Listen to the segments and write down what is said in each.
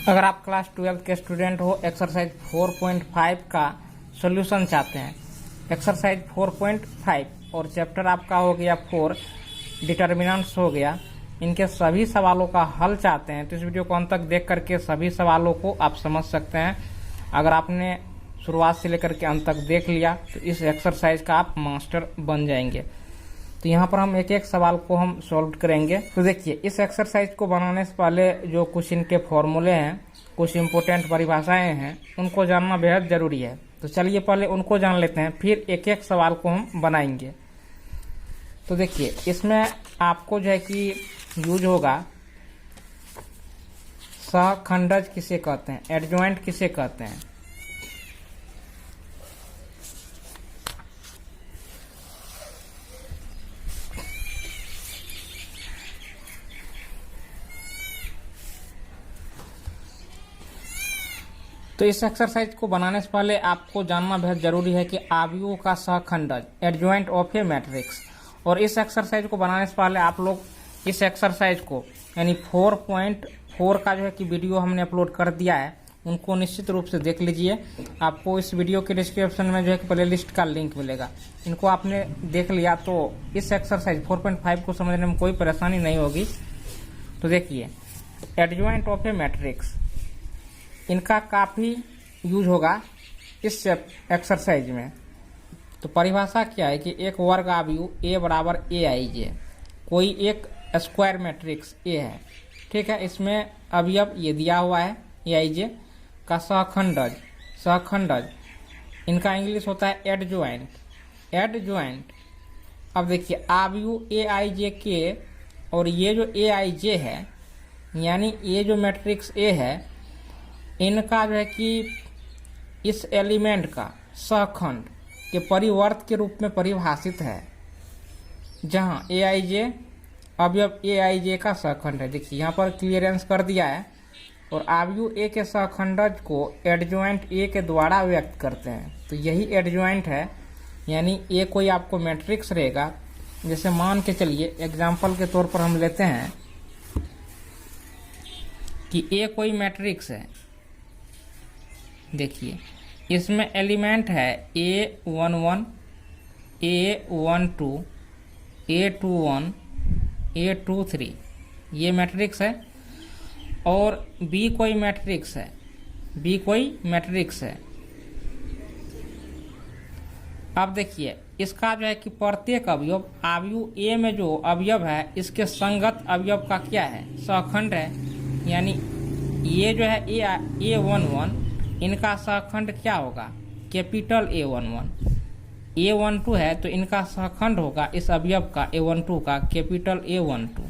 अगर आप क्लास 12 के स्टूडेंट हो, एक्सरसाइज 4.5 का सॉल्यूशन चाहते हैं, एक्सरसाइज 4.5 और चैप्टर आपका हो गया 4 डिटर्मिनेंट्स हो गया, इनके सभी सवालों का हल चाहते हैं तो इस वीडियो को अंत तक देख करके सभी सवालों को आप समझ सकते हैं। अगर आपने शुरुआत से लेकर के अंत तक देख लिया तो इस एक्सरसाइज का आप मास्टर बन जाएंगे। तो यहाँ पर हम एक एक सवाल को हम सॉल्व करेंगे। तो देखिए, इस एक्सरसाइज को बनाने से पहले जो कुछ इनके फॉर्मूले हैं, कुछ इम्पोर्टेंट परिभाषाएं हैं, उनको जानना बेहद जरूरी है। तो चलिए पहले उनको जान लेते हैं, फिर एक एक सवाल को हम बनाएंगे। तो देखिए, इसमें आपको जो है कि यूज होगा सहखंडज किसे कहते हैं, एडजॉइंट किसे कहते हैं। तो इस एक्सरसाइज को बनाने से पहले आपको जानना बेहद जरूरी है कि आव्यूह का सहखंडज, एडजॉइंट ऑफ ए मैट्रिक्स। और इस एक्सरसाइज को बनाने से पहले आप लोग इस एक्सरसाइज को यानी 4.4 का जो है कि वीडियो हमने अपलोड कर दिया है, उनको निश्चित रूप से देख लीजिए। आपको इस वीडियो के डिस्क्रिप्शन में जो है कि प्ले लिस्ट का लिंक मिलेगा, इनको आपने देख लिया तो इस एक्सरसाइज 4.5 को समझने में कोई परेशानी नहीं होगी। तो देखिए, एडजॉइंट ऑफ ए मैट्रिक्स, इनका काफ़ी यूज होगा इस एक्सरसाइज में। तो परिभाषा क्या है कि एक वर्ग आव्यूह ए बराबर ए आई जे, कोई एक स्क्वायर मैट्रिक्स ए है, ठीक है, इसमें अवयव ये दिया हुआ है ए आई जे का सहखंडज इनका इंग्लिश होता है एडजॉइंट। अब देखिए, आव्यूह ए आई जे के और ये जो ए आई जे है, यानी ये जो मैट्रिक्स ए है, इनका जो है कि इस एलिमेंट का सहखंड के परिवर्त के रूप में परिभाषित है, जहां ए आई जे अवयव ए आई जे का सहखंड है। देखिए, यहाँ पर क्लियरेंस कर दिया है। और आव्यूह ए के सहखंडज को एडजॉइंट ए के द्वारा व्यक्त करते हैं। तो यही एडजॉइंट है, यानी ए कोई आपको मैट्रिक्स रहेगा। जैसे मान के चलिए, एग्जाम्पल के तौर पर हम लेते हैं कि ए कोई मैट्रिक्स है। देखिए, इसमें एलिमेंट है A11, A12, A21, A23, ये मैट्रिक्स है। और B कोई मैट्रिक्स है, अब देखिए, इसका जो है कि प्रत्येक अवयव आव्यूह ए में जो अवयव है, इसके संगत अवयव का क्या है, सहखंड है। यानी ये जो है A11, इनका सहखंड क्या होगा, कैपिटल A11। A12 है तो इनका सहखंड होगा इस अवयव का A12 का कैपिटल A12।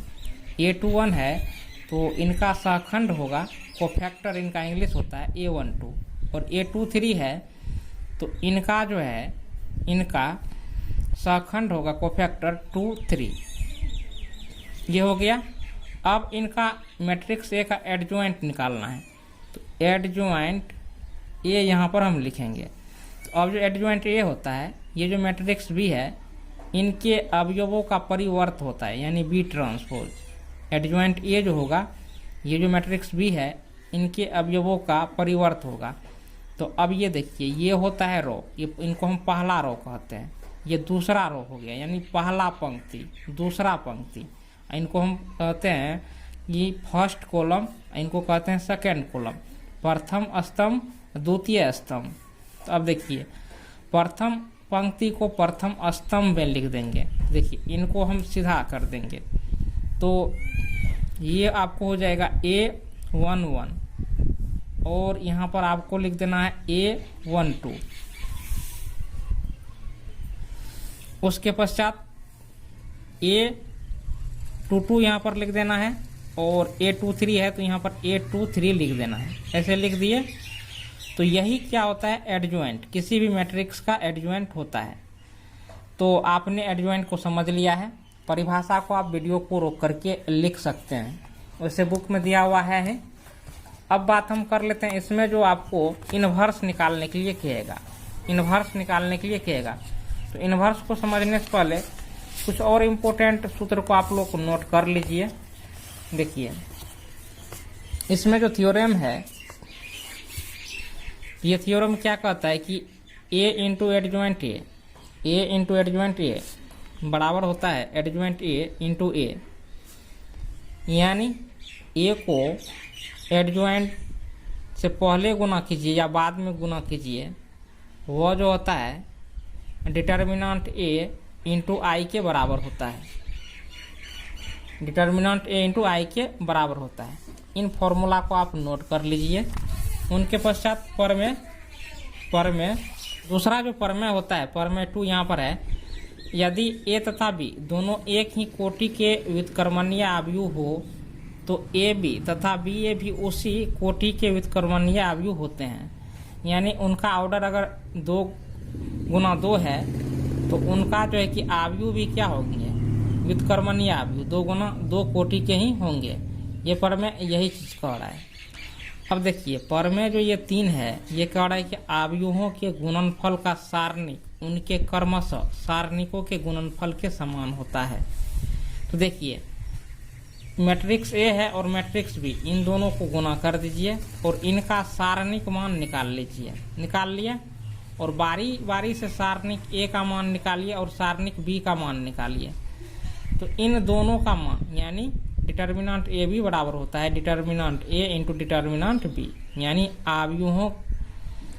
A21 है तो इनका सहखंड होगा, कोफैक्टर इनका इंग्लिश होता है A12। और A23 है तो इनका जो है, इनका सहखंड होगा कोफैक्टर 23। ये हो गया। अब इनका मैट्रिक्स ए का एडजॉइंट निकालना है। तो एडजॉइंट ए यहाँ पर हम लिखेंगे। तो अब जो एडजॉइंट ए होता है, ये जो मैट्रिक्स बी है, इनके अवयवों का परिवर्त होता है, यानी बी ट्रांसपोज। एडजॉइंट ए जो होगा, ये जो मैट्रिक्स बी है, इनके अवयवों का परिवर्त होगा। तो अब ये देखिए, ये होता है रो, ये इनको हम पहला रो कहते हैं। ये दूसरा रो हो गया, यानी पहला पंक्ति, दूसरा पंक्ति। इनको हम कहते हैं ये फर्स्ट कॉलम, इनको कहते हैं सेकेंड कॉलम। प्रथम स्तंभ, द्वितीय स्तंभ। तो अब देखिए, प्रथम पंक्ति को प्रथम स्तंभ में लिख देंगे। देखिए, इनको हम सीधा कर देंगे तो ये आपको हो जाएगा A11, और यहाँ पर आपको लिख देना है A12। उसके पश्चात A22 यहाँ पर लिख देना है, और A23 है तो यहाँ पर A23 लिख देना है। ऐसे लिख दिए। तो यही क्या होता है, एडजॉइंट। किसी भी मैट्रिक्स का एडजॉइंट होता है। तो आपने एडजॉइंट को समझ लिया है। परिभाषा को आप वीडियो को रोक करके लिख सकते हैं, वैसे बुक में दिया हुआ है। अब बात हम कर लेते हैं, इसमें जो आपको इन्वर्स निकालने के लिए कहेगा, तो इन्वर्स को समझने से पहले कुछ और इम्पोर्टेंट सूत्र को आप लोग नोट कर लीजिए। देखिए, इसमें जो थ्योरम है, ये थ्योरम क्या कहता है कि ए इंटू एडजॉइंट ए बराबर होता है एडजॉइंट ए इंटू ए, यानी ए को एडजॉइंट से पहले गुना कीजिए या बाद में गुना कीजिए, वह जो होता है डिटर्मिनेंट ए इंटू आई के बराबर होता है। डिटर्मिनेंट ए इंटू आई के बराबर होता है। इन फॉर्मूला को आप नोट कर लीजिए। उनके पश्चात परमेय दूसरा जो परमेय होता है, परमेय 2 यहाँ पर है, यदि ए तथा बी दोनों एक ही कोटि के व्युत्क्रमणीय आव्यूह हो तो ए बी तथा बी ए भी उसी कोटि के व्युत्क्रमणीय आव्यूह होते हैं। यानी उनका ऑर्डर अगर 2 गुना 2 है तो उनका जो है कि आव्यूह भी क्या होंगे, व्युत्क्रमणीय आव्यूह 2 गुना 2 कोटि के ही होंगे। ये परमेय यही चीज कह रहा है। अब देखिए परमेय जो ये 3 है, ये कह रहा है कि आव्यूहों के गुणनफल का सारणिक उनके क्रमशः सारणिकों के गुणनफल के समान होता है। तो देखिए मैट्रिक्स ए है और मैट्रिक्स बी, इन दोनों को गुना कर दीजिए और इनका सारणिक मान निकाल लीजिए। निकाल लिया और बारी बारी से सारणिक ए का मान निकालिए और सारणिक बी का मान निकालिए। तो इन दोनों का मान यानी डिटर्मिनेंट ए भी बराबर होता है डिटर्मिनेंट ए इंटू डिटर्मिनेंट बी, यानी आव्यूहों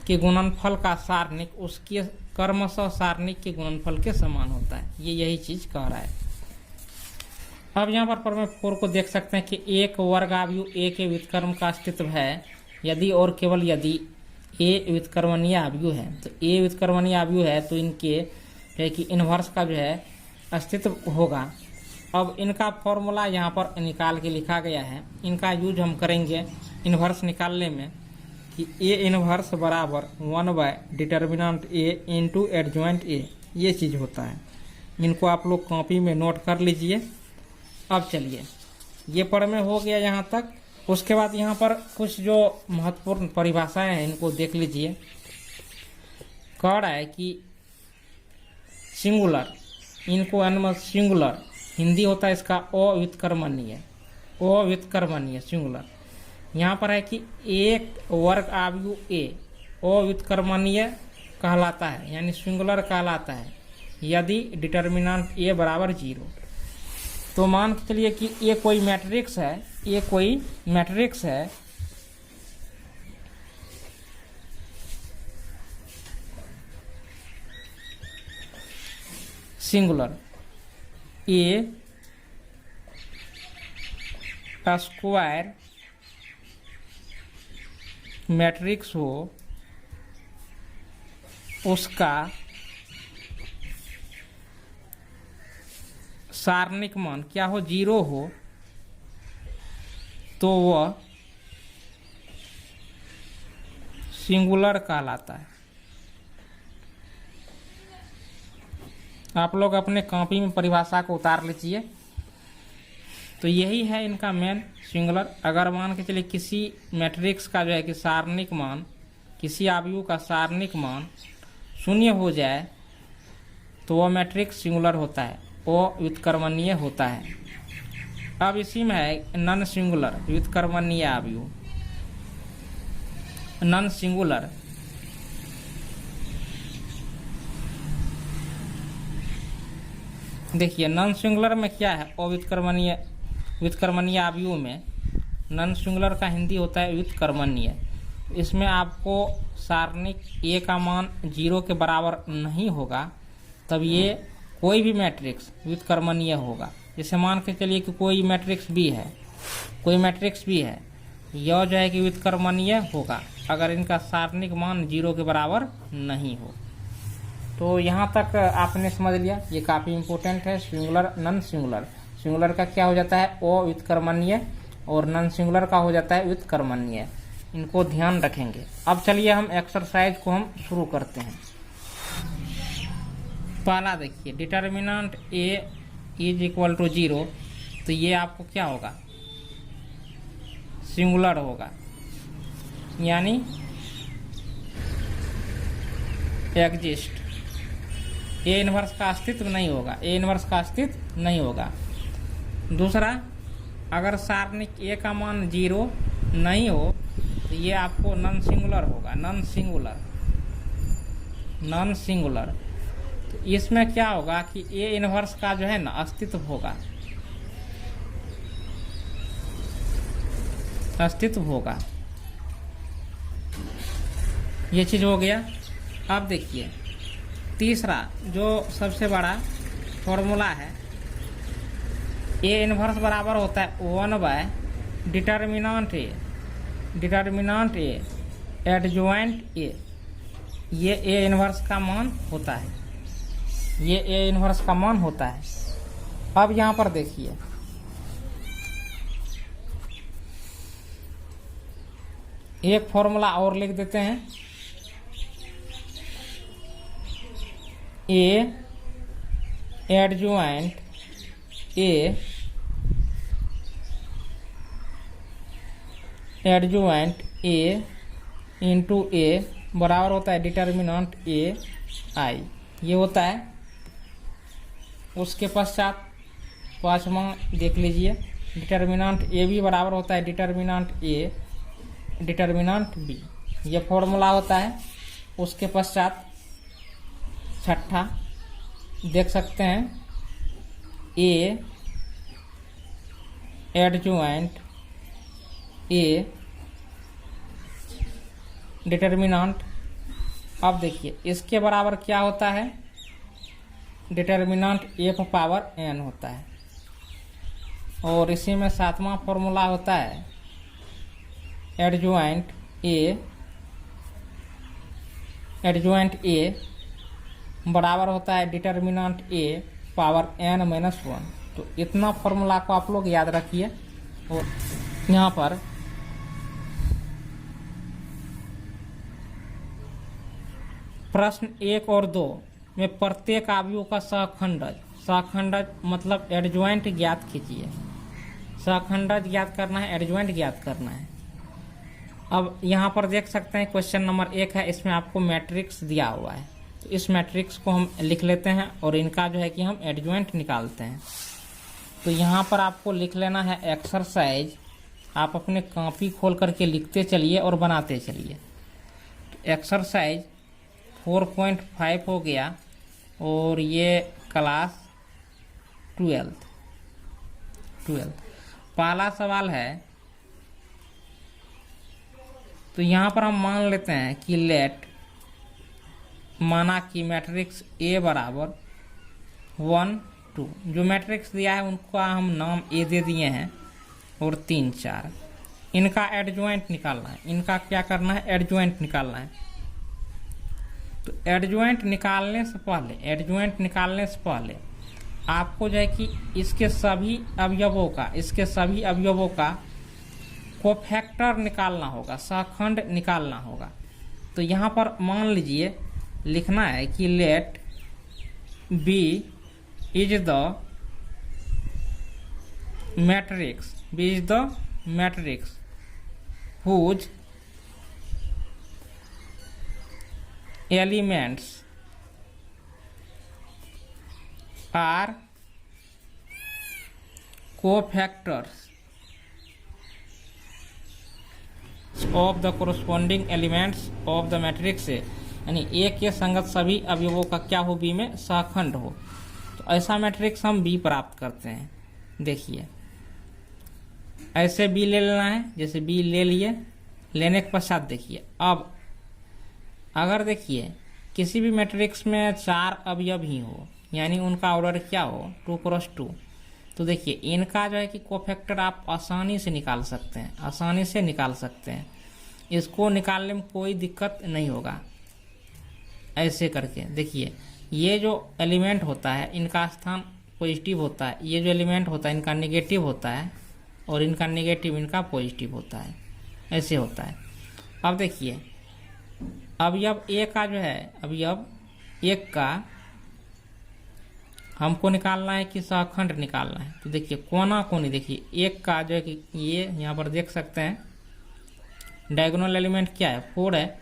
के गुणनफल का सारणिक उसके क्रमशः सारणिक के गुणनफल के समान होता है। ये यही चीज कह रहा है। अब यहाँ पर परमेय 4 को देख सकते हैं कि एक वर्ग आव्यूह ए के व्युत्क्रम का अस्तित्व है यदि और केवल यदि ए व्युत्क्रमणीय आव्यूह है। तो ए व्युत्क्रमणीय आव्यूह है तो इनके है कि इनवर्स का जो है अस्तित्व होगा। अब इनका फॉर्मूला यहाँ पर निकाल के लिखा गया है, इनका यूज हम करेंगे इनवर्स निकालने में कि ए इनवर्स बराबर 1 डिटर्मिनेंट ए इंटू एडजॉइंट ए, ये चीज़ होता है। इनको आप लोग कॉपी में नोट कर लीजिए। अब चलिए ये परमेय हो गया यहाँ तक। उसके बाद यहाँ पर कुछ जो महत्वपूर्ण परिभाषाएं हैं इनको देख लीजिए। कह रहा है कि सिंगुलर, इनको एनिमल सिंगुलर हिंदी होता है इसका अव्युत्क्रमणीय सिंगुलर। यहाँ पर है कि एक वर्ग आव्यूह ए अव्युत्क्रमणीय कहलाता है यानी सिंगुलर कहलाता है यदि डिटर्मिनेंट ए बराबर 0। तो मान के चलिए कि ये कोई मैट्रिक्स है, सिंगुलर ए स्क्वायर मैट्रिक्स हो, उसका सारणिक मान क्या हो, 0 हो, तो वह सिंगुलर कहलाता है। आप लोग अपने कॉपी में परिभाषा को उतार लीजिए। तो यही है इनका मेन सिंगुलर। अगर मान के चलिए किसी मैट्रिक्स का जो है कि सारणिक मान, किसी आव्यूह का सारणिक मान 0 हो जाए तो वह मैट्रिक्स सिंगुलर होता है, वो व्युत्क्रमणीय होता है। अब इसी में है नॉन सिंगुलर व्युत्क्रमणीय आव्यूह। नॉन सिंगुलर देखिए नॉन सिंगुलर में क्या है, व्युत्क्रमणीय आव्यूह में नॉन सिंगुलर का हिंदी होता है व्युत्क्रमणीय। इसमें आपको सारणिक ए का मान 0 के बराबर नहीं होगा तब ये कोई भी मैट्रिक्स व्युत्क्रमणीय होगा। जैसे मान के चलिए कि कोई मैट्रिक्स भी है, यह जो है कि व्युत्क्रमणीय होगा अगर इनका सारणिक मान 0 के बराबर नहीं हो। तो यहाँ तक आपने समझ लिया, ये काफ़ी इम्पोर्टेंट है। सिंगुलर नॉन सिंगुलर, सिंगुलर का क्या हो जाता है अव्युत्क्रमणीय और नॉन सिंगुलर का हो जाता है व्युत्क्रमणीय। इनको ध्यान रखेंगे। अब चलिए हम एक्सरसाइज को हम शुरू करते हैं। पहला देखिए determinant A is equal to 0, तो ये आपको क्या होगा, सिंगुलर होगा, यानी एग्जिस्ट। ए इनवर्स का अस्तित्व नहीं होगा, दूसरा अगर सारणिक ए का मान 0 नहीं हो तो ये आपको नॉन सिंगुलर होगा, नॉन सिंगुलर। तो इसमें क्या होगा कि ए इनवर्स का जो है ना अस्तित्व होगा, ये चीज हो गया। अब देखिए तीसरा जो सबसे बड़ा फॉर्मूला है, ए इनवर्स बराबर होता है 1 bye determinant A adjoint A. ये ए इनवर्स का मान होता है, ये ए इनवर्स का मान होता है। अब यहाँ पर देखिए एक फॉर्मूला और लिख देते हैं, ए एडजॉइंट ए इंटू ए बराबर होता है डिटर्मिनेंट ए आई, ये होता है। उसके पश्चात पांचवा देख लीजिए, डिटर्मिनेंट ए भी बराबर होता है डिटर्मिनेंट ए डिटर्मिनेंट बी, ये फॉर्मूला होता है। उसके पश्चात छठा देख सकते हैं, ए एडजॉइंट ए डिटर्मिनेंट। अब देखिए इसके बराबर क्या होता है, डिटर्मिनेंट एफ पावर एन होता है। और इसी में सातवां फॉर्मूला होता है एडजॉइंट ए बराबर होता है डिटर्मिनेंट ए पावर एन माइनस 1। तो इतना फॉर्मूला को आप लोग याद रखिए। और यहाँ पर प्रश्न 1 और 2 में प्रत्येक अवयव का सहखंडज मतलब एडजॉइंट ज्ञात कीजिए। सहखंडज ज्ञात करना है, एडजॉइंट ज्ञात करना है। अब यहाँ पर देख सकते हैं क्वेश्चन नंबर 1 है, इसमें आपको मैट्रिक्स दिया हुआ है। तो इस मैट्रिक्स को हम लिख लेते हैं और इनका जो है कि हम एडजॉइंट निकालते हैं। तो यहाँ पर आपको लिख लेना है एक्सरसाइज, आप अपने कॉपी खोल करके लिखते चलिए और बनाते चलिए। तो एक्सरसाइज 4.5 हो गया और ये क्लास 12। पहला सवाल है, तो यहाँ पर हम मान लेते हैं कि लेट, माना कि मैट्रिक्स ए बराबर 1 2, जो मैट्रिक्स दिया है उनका हम नाम ए दे दिए हैं, और 3 4 इनका एडजॉइंट निकालना है। इनका क्या करना है, एडजॉइंट निकालना है। तो एडजॉइंट निकालने से पहले आपको जो है कि इसके सभी अवयवों का कोफैक्टर निकालना होगा, सहखंड निकालना होगा। तो यहाँ पर मान लीजिए लिखना है कि let B is the matrix whose elements are cofactors of the corresponding elements of the matrix A, यानी ए के संगत सभी अवयवों का क्या हो, बी में सहखंड हो। तो ऐसा मैट्रिक्स हम बी प्राप्त करते हैं। देखिए ऐसे बी ले लेना है, जैसे बी ले लिए, लेने के पश्चात देखिए अब अगर देखिए किसी भी मैट्रिक्स में 4 अवयव ही हो, यानी उनका ऑर्डर क्या हो 2 क्रॉस 2, तो देखिए इनका जो है कि कोफैक्टर आप आसानी से निकाल सकते हैं, इसको निकालने में कोई दिक्कत नहीं होगा। ऐसे करके देखिए ये जो एलिमेंट होता है इनका स्थान पॉजिटिव होता है, ये जो एलिमेंट होता है इनका नेगेटिव होता है, और इनका नेगेटिव इनका पॉजिटिव होता है, ऐसे होता है। अब देखिए अवयव ए का जो है, अवयव एक का हमको निकालना है कि सहखंड निकालना है। तो देखिए कोना कोनी, देखिए एक का जो है कि ये यहाँ पर देख सकते हैं डायगोनल एलिमेंट क्या है 4 है,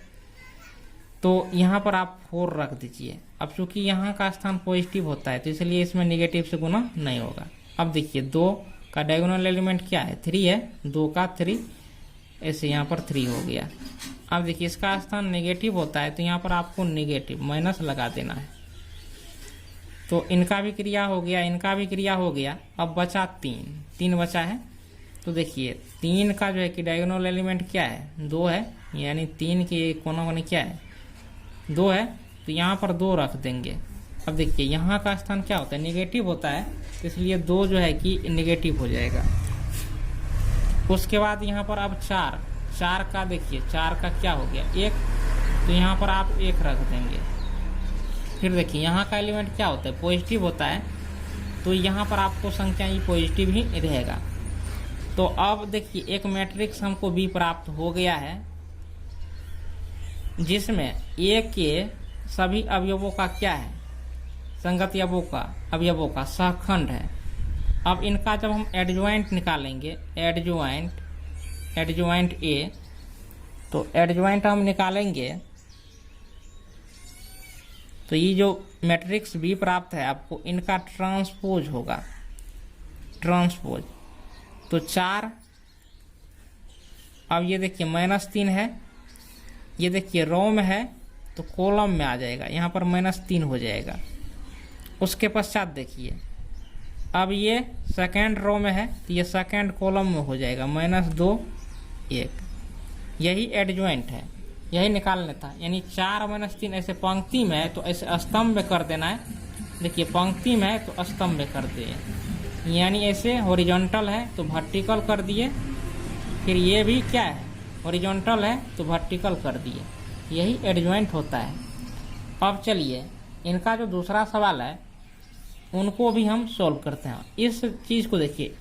तो यहाँ पर आप 4 रख दीजिए। अब चूंकि यहाँ का स्थान पॉजिटिव होता है तो इसलिए इसमें नेगेटिव से गुना नहीं होगा। अब देखिए 2 का डायगोनल एलिमेंट क्या है 3 है, 2 का 3 ऐसे यहाँ पर 3 हो गया। अब देखिए इसका स्थान नेगेटिव होता है तो यहाँ पर आपको नेगेटिव माइनस लगा देना है। तो इनका भी क्रिया हो गया, इनका भी क्रिया हो गया। अब बचा 3 बचा है। तो देखिए 3 का जो है कि डायगोनल एलिमेंट क्या है, 2 है, यानी 3 के कोना कोने क्या है, 2 है। तो यहाँ पर 2 रख देंगे। अब देखिए यहाँ का स्थान क्या होता है, नेगेटिव होता है, तो इसलिए 2 जो है कि नेगेटिव हो जाएगा। उसके बाद यहाँ पर अब 4 का देखिए 4 का क्या हो गया, 1, तो यहाँ पर आप 1 रख देंगे। फिर देखिए यहाँ का एलिमेंट क्या होता है, पॉजिटिव होता है, तो यहाँ पर आपको संख्या ही पॉजिटिव ही रहेगा। तो अब देखिए एक मैट्रिक्स हमको बी प्राप्त हो गया है जिसमें ए के सभी अवयवों का क्या है, संगत अवयवों का सहखंड है। अब इनका जब हम एडजॉइंट निकालेंगे, एडजॉइंट ए, तो एडजॉइंट हम निकालेंगे तो ये जो मैट्रिक्स बी प्राप्त है आपको, इनका ट्रांसपोज होगा, ट्रांसपोज। तो 4, अब ये देखिए -3 है, ये देखिए रो में है तो कॉलम में आ जाएगा, यहाँ पर -3 हो जाएगा। उसके पश्चात देखिए अब ये सेकेंड रो में है तो ये सेकेंड कॉलम में हो जाएगा, -2 1। यही एडजॉइंट है, यही निकालना था। यानी 4 -3 ऐसे पंक्ति में है तो ऐसे स्तंभ में कर देना है। देखिए पंक्ति में है तो स्तंभ में कर दिए, यानी ऐसे हॉरिजॉन्टल है तो वर्टिकल कर दिए। फिर ये भी क्या है, हॉरिजॉन्टल है तो वर्टिकल कर दिए। यही एडजॉइंट होता है। अब चलिए इनका जो दूसरा सवाल है उनको भी हम सॉल्व करते हैं। इस चीज़ को देखिए,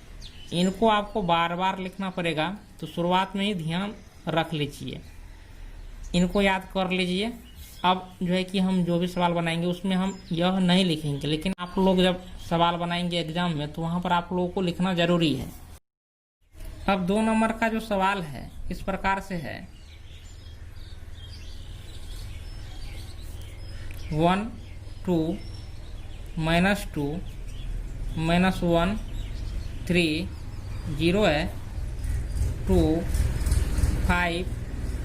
इनको आपको बार बार लिखना पड़ेगा, तो शुरुआत में ही ध्यान रख लीजिए, इनको याद कर लीजिए। अब जो है कि हम जो भी सवाल बनाएंगे उसमें हम यह नहीं लिखेंगे, लेकिन आप लोग जब सवाल बनाएंगे एग्जाम में तो वहाँ पर आप लोगों को लिखना जरूरी है। अब 2 नंबर का जो सवाल है इस प्रकार से है, 1 2 -2 -1 3 0 है, 2 5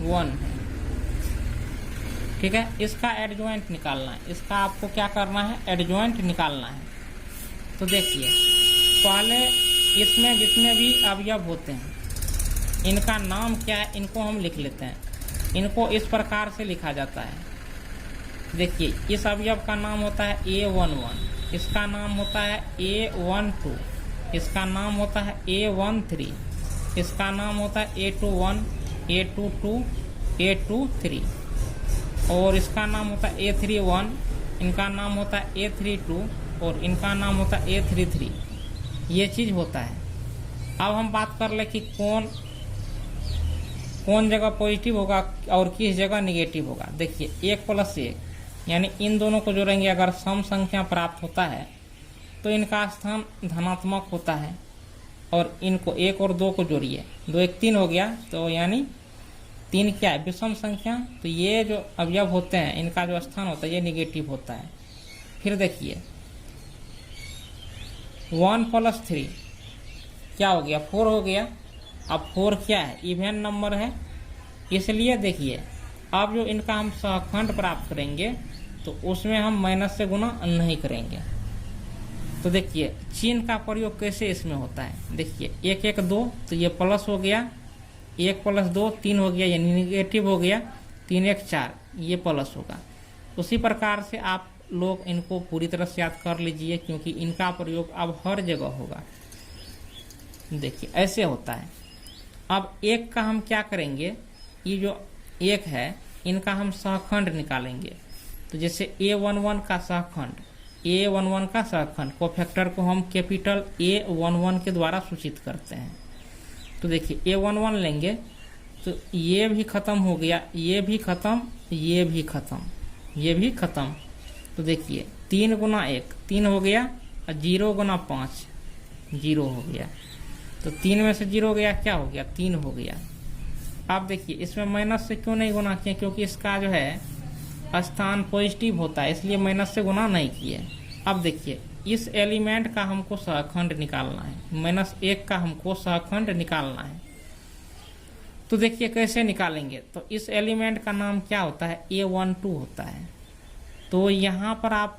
1 है। ठीक है, इसका एडजॉइंट निकालना है। इसका आपको क्या करना है, एडजॉइंट निकालना है। तो देखिए पहले इसमें जितने भी अवयव होते हैं इनका नाम क्या है, इनको हम लिख लेते हैं। इनको इस प्रकार से लिखा जाता है। देखिए इस अवयव का नाम होता है A11, इसका नाम होता है A12, इसका नाम होता है A13, इसका नाम होता है A21, A22, A23, और इसका नाम होता है A31, इनका नाम होता है A32 और इनका नाम होता है A33। ये चीज़ होता है। अब हम बात कर ले कि कौन जगह पॉजिटिव होगा और किस जगह निगेटिव होगा। देखिए 1 + 1 यानी इन दोनों को जोड़ेंगे, अगर सम संख्या प्राप्त होता है तो इनका स्थान धनात्मक होता है। और इनको 1 और 2 को जोड़िए, 2 1 3 हो गया, तो यानी 3 क्या है, विषम संख्या। तो ये जो अवयव होते हैं इनका जो स्थान होता है ये निगेटिव होता है। फिर देखिए 1 + 3 क्या हो गया, 4 हो गया। अब 4 क्या है, इवन नंबर है, इसलिए देखिए अब जो इनका हम सहखंड प्राप्त करेंगे तो उसमें हम माइनस से गुना नहीं करेंगे। तो देखिए चिन्ह का प्रयोग कैसे इसमें होता है। देखिए 1 1 2 तो ये प्लस हो गया, 1 + 2 3 हो गया, यानी निगेटिव हो गया, 3 1 4 ये प्लस होगा। उसी प्रकार से आप लोग इनको पूरी तरह से याद कर लीजिए, क्योंकि इनका प्रयोग अब हर जगह होगा। देखिए ऐसे होता है। अब 1 का हम क्या करेंगे, ये जो 1 है इनका हम सहखंड निकालेंगे। तो जैसे A11 का सहखंड, A11 का सहखंड कोफैक्टर को हम कैपिटल A11 के द्वारा सूचित करते हैं। तो देखिए A11 लेंगे तो ये भी खत्म हो गया, ये भी खत्म, ये भी खत्म, ये भी खत्म। तो देखिए 3 × 1 3 हो गया, और 0 × 5 0 हो गया। तो 3 में से 0 गया, क्या हो गया, 3 हो गया। अब देखिए इसमें माइनस से क्यों नहीं गुना किया, क्योंकि इसका जो है स्थान पॉजिटिव होता है, इसलिए माइनस से गुना नहीं किए। अब देखिए इस एलिमेंट का हमको सहखंड निकालना है, -1 का हमको सहखंड निकालना है। तो देखिए कैसे निकालेंगे। तो इस एलिमेंट का नाम क्या होता है, A12 होता है। तो यहाँ पर आप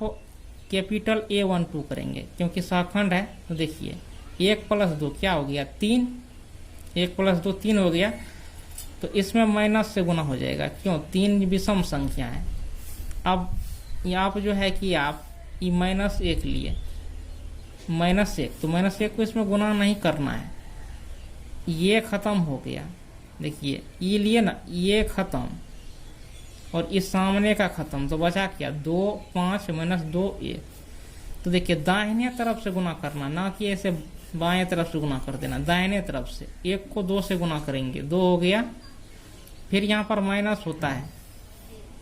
कैपिटल A12 करेंगे क्योंकि सहखंड है। तो देखिए 1 + 2 क्या हो गया, 3। 1 + 2 3 हो गया। तो इसमें माइनस से गुना हो जाएगा, क्यों, 3 विषम संख्या है। अब आप जो है कि आप ये -1 लिए, -1, तो -1 को इसमें गुना नहीं करना है। ये खत्म हो गया, देखिए ये लिए ना, ये खत्म और इस सामने का खत्म, तो बचा क्या, 2 5 -2 1। तो देखिए दाहिने तरफ से गुना करना, ना कि ऐसे बाएं तरफ से गुना कर देना, दाहिने तरफ से। 1 को 2 से गुना करेंगे, 2 हो गया। फिर यहाँ पर माइनस होता है,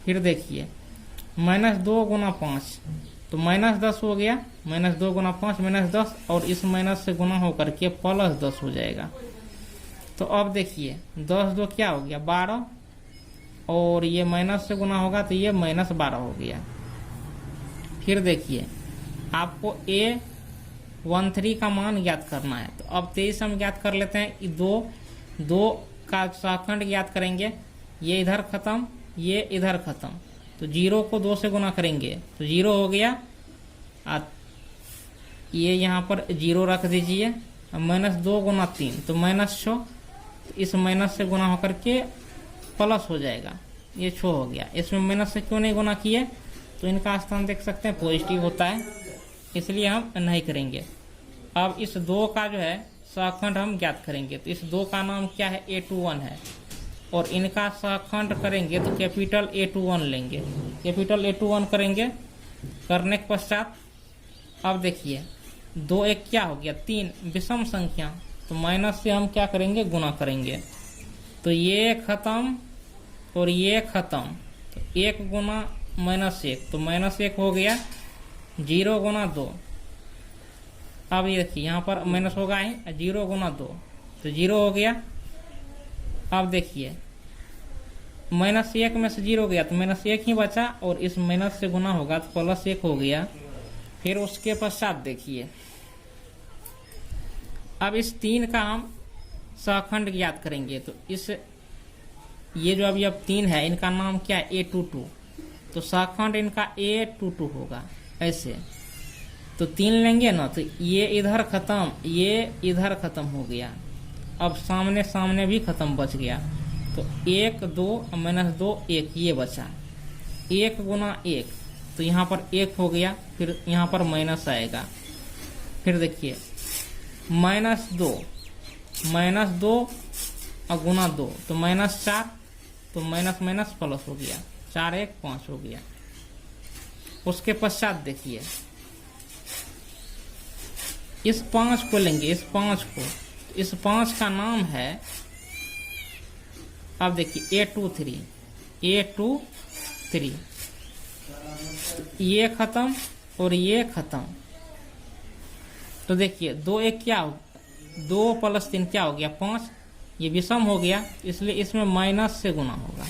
फिर देखिए -2 × 5, तो -10 हो गया। -2 × 5 -10, और इस माइनस से गुना होकर के +10 हो जाएगा। तो अब देखिए 10 2 क्या हो गया, 12, और ये माइनस से गुना होगा तो ये -12 हो गया। फिर देखिए आपको A13 का मान ज्ञात करना है। तो अब 23 हम ज्ञात कर लेते हैं। 2 का सहखंड ज्ञात करेंगे, ये इधर खत्म, ये इधर खत्म। तो 0 को 2 से गुना करेंगे तो 0 हो गया। ये यहाँ पर 0 रख दीजिए। -2 × 3 तो -6, इस माइनस से गुना होकर के प्लस हो जाएगा, ये 6 हो गया। इसमें माइनस से क्यों नहीं गुना किए, तो इनका स्थान देख सकते हैं पॉजिटिव होता है, इसलिए हम नहीं करेंगे। अब इस 2 का जो है सहखंड हम ज्ञात करेंगे। तो इस 2 का नाम क्या है, A21 है, और इनका सहखंड करेंगे तो कैपिटल A21 लेंगे। कैपिटल A21 करेंगे, करने के पश्चात अब देखिए 2 1 क्या हो गया, 3 विषम संख्या, तो माइनस से हम क्या करेंगे, गुना करेंगे। तो ये खत्म और ये खत्म, तो 1 गुना -1, तो -1 हो गया। 0 × 2, अब ये देखिए यहाँ पर माइनस होगा ही, 0 × 2 तो 0 हो गया। अब देखिए -1 में से 0 गया तो -1 ही बचा, और इस माइनस से गुना होगा तो +1 हो गया। फिर उसके पश्चात देखिए अब इस 3 का हम सहखंड ज्ञात करेंगे। तो इस ये जो अभी अब 3 है, इनका नाम क्या है, A22, तो सहखंड इनका A22 होगा ऐसे। तो 3 लेंगे ना, तो ये इधर खत्म, ये इधर खत्म हो गया। अब सामने सामने भी खत्म, बच गया। तो 1 2 -2 1 ये बचा। 1 × 1 तो यहाँ पर 1 हो गया, फिर यहाँ पर माइनस आएगा। फिर देखिए -2 और गुना 2 तो -4, तो माइनस माइनस प्लस हो गया, 4 1 5 हो गया। उसके पश्चात देखिए इस 5 को लेंगे, इस 5 को, इस 5 का नाम है, अब देखिए A23, ये खत्म और ये खत्म। तो देखिए 2 1 क्या हो, 2 + 3 क्या हो गया, 5, ये विषम हो गया, इसलिए इसमें माइनस से गुना होगा,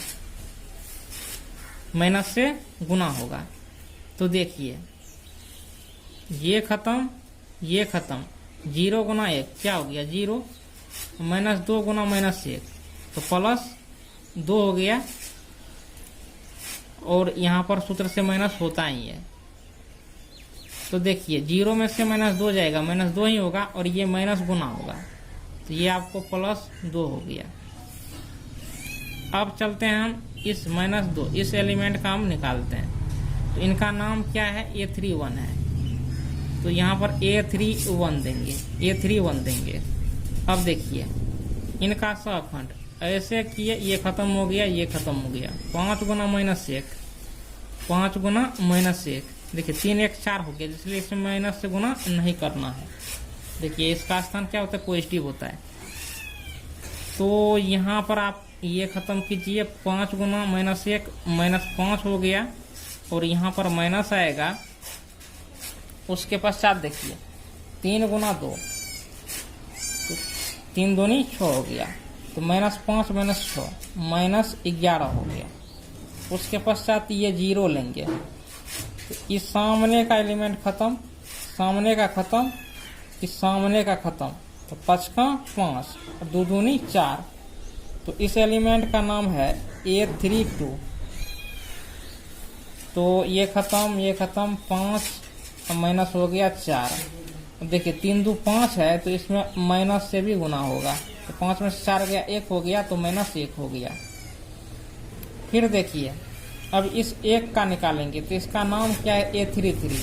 माइनस से गुना होगा। तो देखिए ये खत्म, ये खत्म, 0 × 1 क्या हो गया, 0, -2 × -1 तो +2 हो गया, और यहाँ पर सूत्र से माइनस होता ही है। तो देखिए 0 में से -2 जाएगा, -2 ही होगा, और ये माइनस गुना होगा, तो ये आपको +2 हो गया। अब चलते हैं हम इस -2, इस एलिमेंट का हम निकालते हैं। तो इनका नाम क्या है, A31 है, तो यहाँ पर A31 देंगे। अब देखिए इनका सहखंड ऐसे किए, ये खत्म हो गया, ये खत्म हो गया। 5 × -1, 5 × -1, देखिए 3 1 4 हो गया, इसलिए इसमें माइनस से गुना नहीं करना है। देखिए इसका स्थान क्या होता है, पॉजिटिव होता है। तो यहाँ पर आप ये खत्म कीजिए, 5 × -1 -5 हो गया, और यहाँ पर माइनस आएगा। उसके पश्चात देखिए 3 × 2 तो 3 दूनी 6 हो गया, तो -5 -6 -11 हो गया। उसके पश्चात ये 0 लेंगे, तो इस सामने का एलिमेंट खत्म, सामने का खत्म, इस सामने का खत्म, तो 5 का 5 और 2 दूनी 4, तो इस एलिमेंट का नाम है A32। तो ये खत्म 5 माइनस हो गया 4। देखिए 3 2 5 है, तो इसमें माइनस से भी गुना होगा, तो 5 में से 4 गया 1 हो गया, तो माइनस 1 हो गया। फिर देखिए अब इस 1 का निकालेंगे, तो इसका नाम क्या है A33।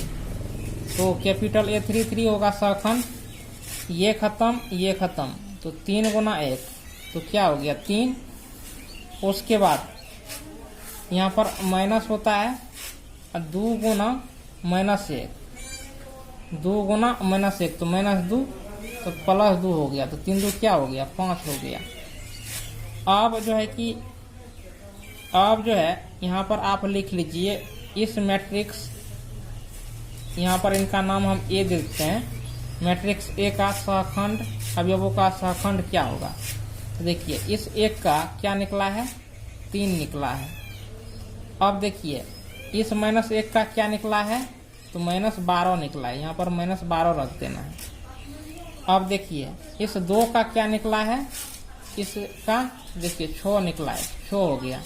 तो कैपिटल A33 होगा सखंड, ये खत्म, तो 3 गुना 1, तो क्या हो गया 3। उसके बाद यहाँ पर माइनस होता है 2 गुना माइनस 1, 2 गुना माइनस 1, तो माइनस 2, तो प्लस 2 हो गया, तो 3 2 क्या हो गया 5 हो गया। अब जो है यहाँ पर आप लिख लीजिए इस मैट्रिक्स, यहाँ पर इनका नाम हम ए देते हैं, मैट्रिक्स ए का सहखंड अवयवों का सहखंड क्या होगा। तो देखिए इस 1 का क्या निकला है 3 निकला है। अब देखिए इस -1 का क्या निकला है, तो -12 निकला है, यहाँ पर -12 रख देना है। अब देखिए इस 2 का क्या निकला है, इसका देखिए 6 निकला है, 6 हो गया।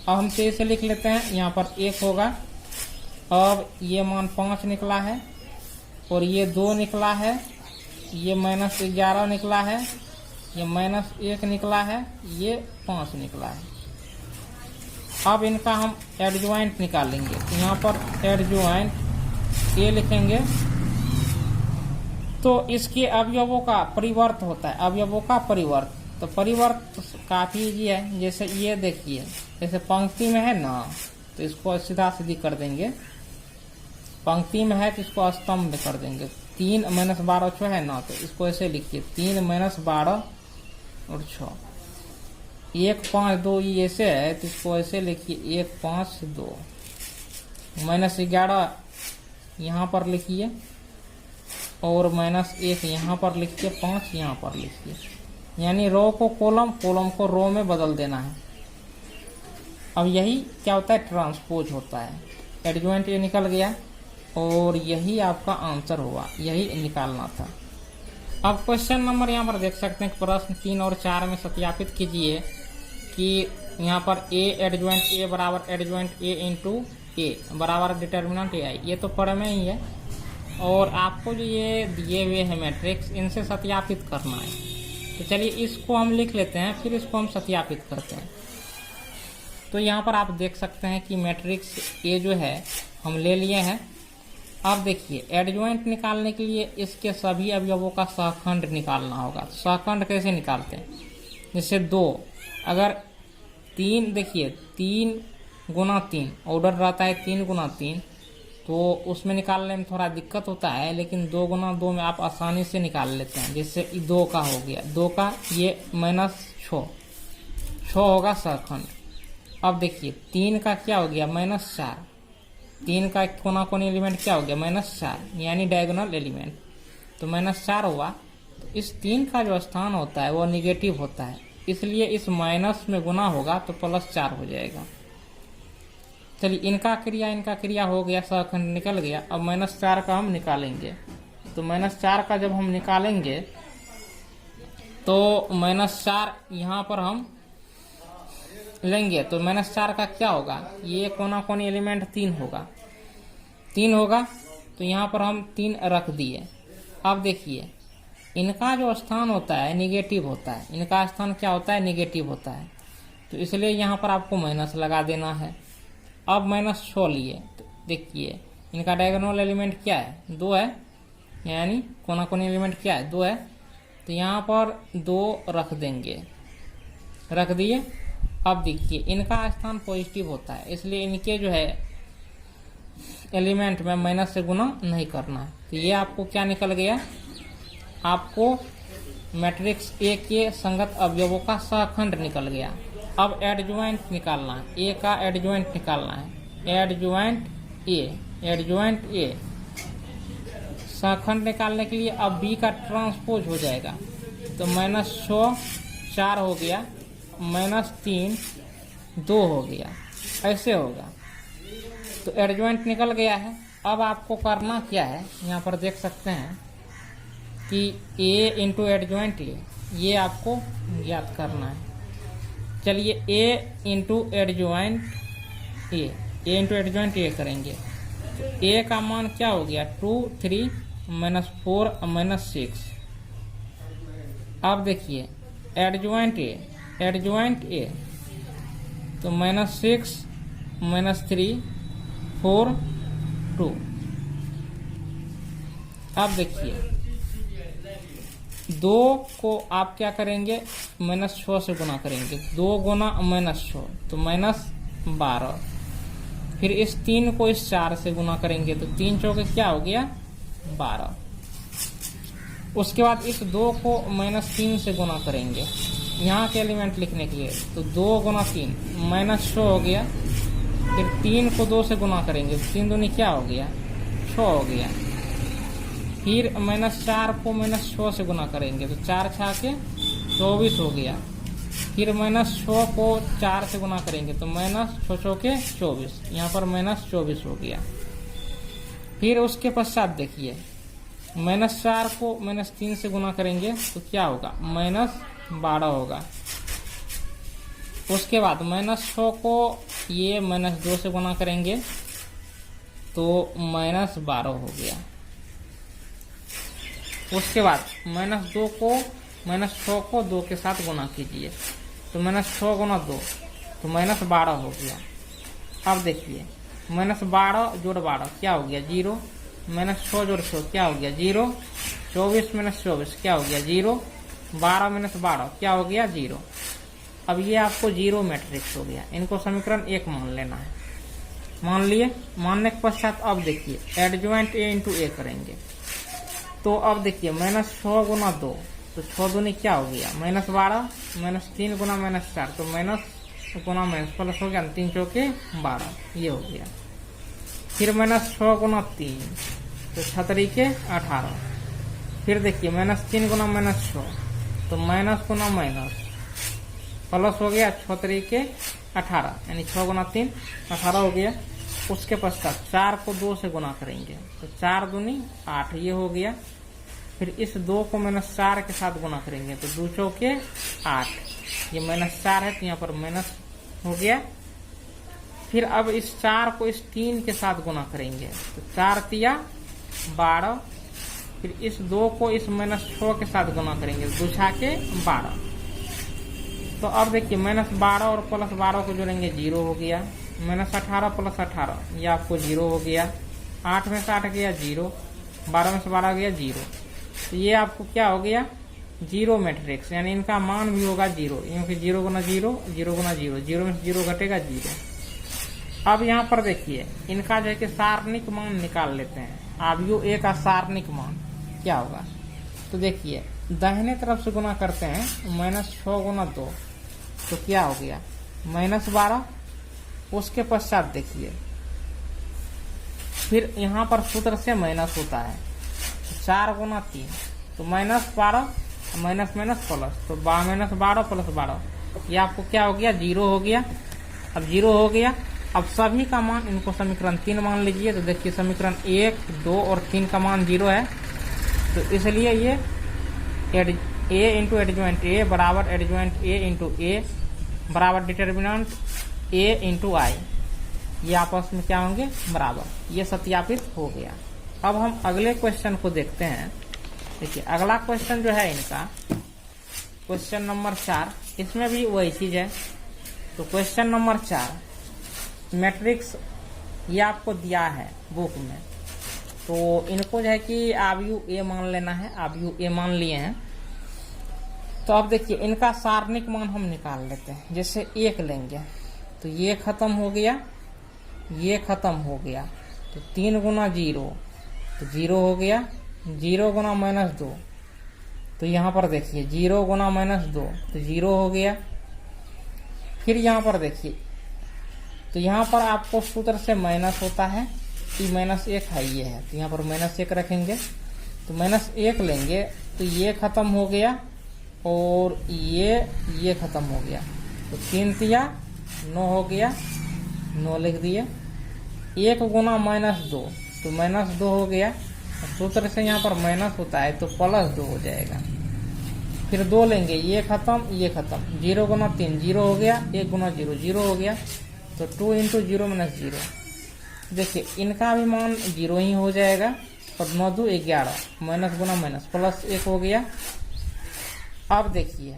अब हम से लिख लेते हैं, यहाँ पर 1 होगा। अब ये मान 5 निकला है, और ये 2 निकला है, ये -11 निकला है, ये -1 निकला है, ये 5 निकला है। अब इनका हम एडजॉइंट निकालेंगे, तो यहाँ पर एडजॉइंट ए लिखेंगे, तो इसके अवयवों का परिवर्त होता है, अवयवों का परिवर्त। तो परिवर्त काफी इजी है, जैसे ये देखिए, जैसे पंक्ति में है ना, तो इसको सीधा सीधी कर देंगे, पंक्ति में है तो इसको स्तंभ में कर देंगे। 3 - 12 6 है ना, तो इसको ऐसे लिखिए 3 - 12 और 6, 1 5 2 ये ऐसे है, तो इसको ऐसे लिखिए 1 5 2, -11 यहाँ पर लिखिए, और -1 यहाँ पर लिखिए, 5 यहाँ पर लिखिए, यानी रो को कॉलम, कॉलम को रो में बदल देना है। अब यही क्या होता है ट्रांसपोज होता है। एडजॉइंट ये निकल गया, और यही आपका आंसर हुआ, यही निकालना था। अब क्वेश्चन नंबर यहाँ पर देख सकते हैं, प्रश्न 3 और 4 में सत्यापित कीजिए कि यहाँ पर ए एडजॉइंट ए बराबर एडजॉइंट ए इंटू ए बराबर डिटर्मिनेंट ए आई, ये तो पढ़े में ही है, और आपको जो ये दिए हुए हैं मैट्रिक्स, इनसे सत्यापित करना है। तो चलिए इसको हम लिख लेते हैं, फिर इसको हम सत्यापित करते हैं। तो यहाँ पर आप देख सकते हैं कि मैट्रिक्स ए जो है हम ले लिए हैं। अब देखिए एडजॉइंट निकालने के लिए इसके सभी अवयवों का सहखंड निकालना होगा। तो सहखंड कैसे निकालते हैं, जैसे 2, अगर 3, देखिए 3 गुना 3 ऑर्डर रहता है, 3 गुना 3, तो उसमें निकालने में थोड़ा दिक्कत होता है, लेकिन 2 गुना 2 में आप आसानी से निकाल लेते हैं। जैसे 2 का हो गया, 2 का ये -6 होगा सहखंड। अब देखिए 3 का क्या हो गया -4, 3 का कोना कोनी एलिमेंट क्या हो गया -4, यानी डायगोनल एलिमेंट, तो -4 हुआ। तो इस 3 का जो स्थान होता है वो निगेटिव होता है, इसलिए इस माइनस में गुना होगा तो +4 हो जाएगा। चलिए इनका क्रिया हो गया, सहखंड निकल गया। अब -4 का हम निकालेंगे, तो -4 का जब हम निकालेंगे तो -4 यहाँ पर हम लेंगे, तो -4 का क्या होगा, ये कोना कोनी एलिमेंट 3 होगा, तो यहाँ पर हम 3 रख दिए। अब देखिए इनका जो स्थान होता है निगेटिव होता है, इनका स्थान क्या होता है निगेटिव होता है, तो इसलिए यहाँ पर आपको माइनस लगा देना है। अब -6 लिए, तो देखिए इनका डायगोनल एलिमेंट क्या है 2 है, यानी कोना कोनी एलिमेंट क्या है 2 है, तो यहाँ पर 2 रख देंगे, रख दिए। अब देखिए इनका स्थान पॉजिटिव होता है, इसलिए इनके जो है एलिमेंट में माइनस से गुना नहीं करना है। तो ये आपको क्या निकल गया, आपको मैट्रिक्स ए के संगत अवयवों का सहखंड निकल गया। अब एडजॉइंट निकालना है, ए का एडजॉइंट निकालना है, एडजॉइंट ए सहखंड निकालने के लिए अब बी का ट्रांसपोज हो जाएगा, तो -6 4 हो गया, -3 2 हो गया, ऐसे होगा। तो एडजॉइंट निकल गया है। अब आपको करना क्या है, यहाँ पर देख सकते हैं कि ए इंटू एडजॉइंट ए, ये आपको ज्ञात करना है। चलिए A into adjoint A into adjoint A करेंगे। तो ए का मान क्या हो गया 2 3 -4 -6। अब देखिए एडजॉइंट ए तो -6 -3 4 2। अब देखिए 2 को आप क्या करेंगे -6 से गुना करेंगे। 2 गुना -6 तो -12। फिर इस 3 को इस 4 से गुना करेंगे तो 3 चौके क्या हो गया 12। उसके बाद इस 2 को -3 से गुना करेंगे यहाँ के एलिमेंट लिखने के लिए। तो 2 गुना 3 -6 हो गया। फिर 3 को 2 से गुना करेंगे 3 दूनी क्या हो गया 6 हो गया। फिर -4 को -6 से गुना करेंगे तो 4 छा के 24 हो गया। फिर -6 को 4 से गुना करेंगे तो -6 चौके 24, यहाँ पर -24 हो गया। फिर उसके पश्चात देखिए -4 को -3 से गुना करेंगे तो क्या होगा -12 होगा। उसके बाद -6 को ये -2 से गुना करेंगे तो -12 हो गया। उसके बाद -2 को -6 को 2 के साथ गुना कीजिए तो -6 गुना 2 तो -12 हो गया। अब देखिए -12 जोड़ 12 क्या हो गया 0, -6 जोड़ 6 क्या हो गया 0, 24 -24 क्या हो गया 0, 12 -12 क्या हो गया 0। अब ये आपको 0 मैट्रिक्स हो गया। इनको समीकरण 1 मान लेना है। मान लिए, मानने के पश्चात अब देखिए एडजॉइंट ए इंटू ए करेंगे। तो अब देखिए -6 गुना 2 तो 6 दूनी क्या हो गया -12, -3 गुना -4 तो माइनस गुना माइनस प्लस हो गया 3 चौके 12 ये हो गया। फिर -6 गुना 3 तो 6 तरीके 18। फिर देखिए -3 गुना -6 तो माइनस गुना माइनस प्लस हो गया 6 तरीके 18 यानी 6 गुना 3 18 हो गया। उसके पश्चात 4 को 2 से गुना करेंगे तो 4 दूनी 8 ये हो गया। फिर इस 2 को -4 के साथ गुना करेंगे तो 2 चौके 8 ये -4 है तो यहाँ पर माइनस हो गया। फिर अब इस 4 को इस 3 के साथ गुना करेंगे तो 4 तिया 12। फिर इस 2 को इस -6 के साथ गुना करेंगे 2 छाके 12। तो अब देखिए -12 और +12 को जोड़ेंगे 0 हो गया। -18 + 18 ये आपको 0 हो गया। 8 में से 8 गया 0, 12 में से 12 गया 0। तो ये आपको क्या हो गया 0 मैट्रिक्स, यानी इनका मान भी होगा 0 क्योंकि 0 गुना 0 0 गुना 0 0 में से 0 घटेगा 0। अब यहाँ पर देखिए इनका जो है कि सारणिक मान निकाल लेते हैं। आव्यूह ए का सारणिक मान क्या होगा। तो देखिए दाहिने तरफ से गुना करते हैं -6 गुना 2 तो क्या हो गया -12। उसके पश्चात देखिए फिर यहाँ पर सूत्र से माइनस होता है 4 गुना 3 तो -12 माइनस माइनस प्लस तो -12 + 12 ये आपको क्या हो गया 0 हो गया। अब 0 हो गया। अब सभी का मान इनको समीकरण 3 मान लीजिए। तो देखिए समीकरण 1 2 और 3 का मान 0 है तो इसलिए ये ए इंटू एडजॉइंट ए बराबर एडजॉइंट ए इंटू ए बराबर डिटर्मिनेंट ए इंटू आई ये आपस में क्या होंगे बराबर। ये सत्यापित हो गया। अब हम अगले क्वेश्चन को देखते हैं। देखिए अगला क्वेश्चन जो है इनका क्वेश्चन नंबर 4, इसमें भी वही चीज है। तो क्वेश्चन नंबर 4 मैट्रिक्स ये आपको दिया है बुक में। तो इनको जो है कि आव्यूह ए मान लेना है। आव्यूह ए मान लिए हैं। तो अब देखिए इनका सारणिक मान हम निकाल लेते हैं। जैसे 1 लेंगे तो ये खत्म हो गया, ये खत्म हो गया तो 3 गुना 0 तो 0 हो गया। 0 गुना -2 तो यहाँ पर देखिए 0 गुना -2 तो 0 हो गया। फिर यहाँ पर देखिए तो यहाँ पर आपको सूत्र से माइनस होता है कि -1 है ये है तो यहाँ पर -1 रखेंगे तो -1 लेंगे तो ये खत्म हो गया और ये खत्म हो गया तो 3 तिया 9 हो गया, 9 लिख दिए। 1 गुना -2 तो -2 हो गया। सूत्र से यहाँ पर माइनस होता है तो +2 हो जाएगा। फिर 2 लेंगे, ये खत्म ये खत्म, 0 गुना 3 0 हो गया, 1 गुना 0 0 हो गया, तो 2 इंटू 0 माइनस 0। देखिए इनका भी मान 0 ही हो जाएगा, और 9 2 11, माइनस गुना माइनस प्लस 1 हो गया। अब देखिए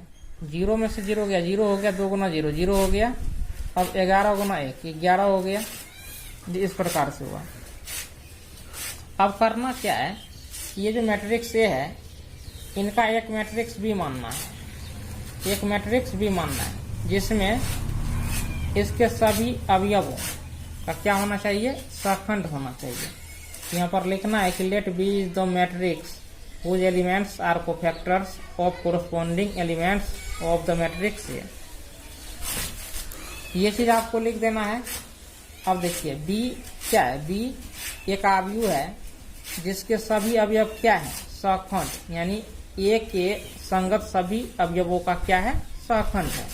0 में से 0 गया, 0 हो गया, 2 गुना 0 0 हो गया, अब 11 गुना 1 11 हो गया। इस प्रकार से हुआ। अब करना क्या है, ये जो मैट्रिक्स ए है इनका एक मैट्रिक्स भी मानना है, एक मैट्रिक्स भी मानना है जिसमें इसके सभी अवयवों का क्या होना चाहिए, सखंड होना चाहिए। यहाँ पर लिखना है कि let B is the matrix whose elements are cofactors of corresponding elements of the matrix A। ये चीज आपको लिख देना है। अब देखिए B क्या है, B एक अवयव है जिसके सभी अवयव क्या है, सखंड, यानी A के संगत सभी अवयवों का क्या है, सखंड है।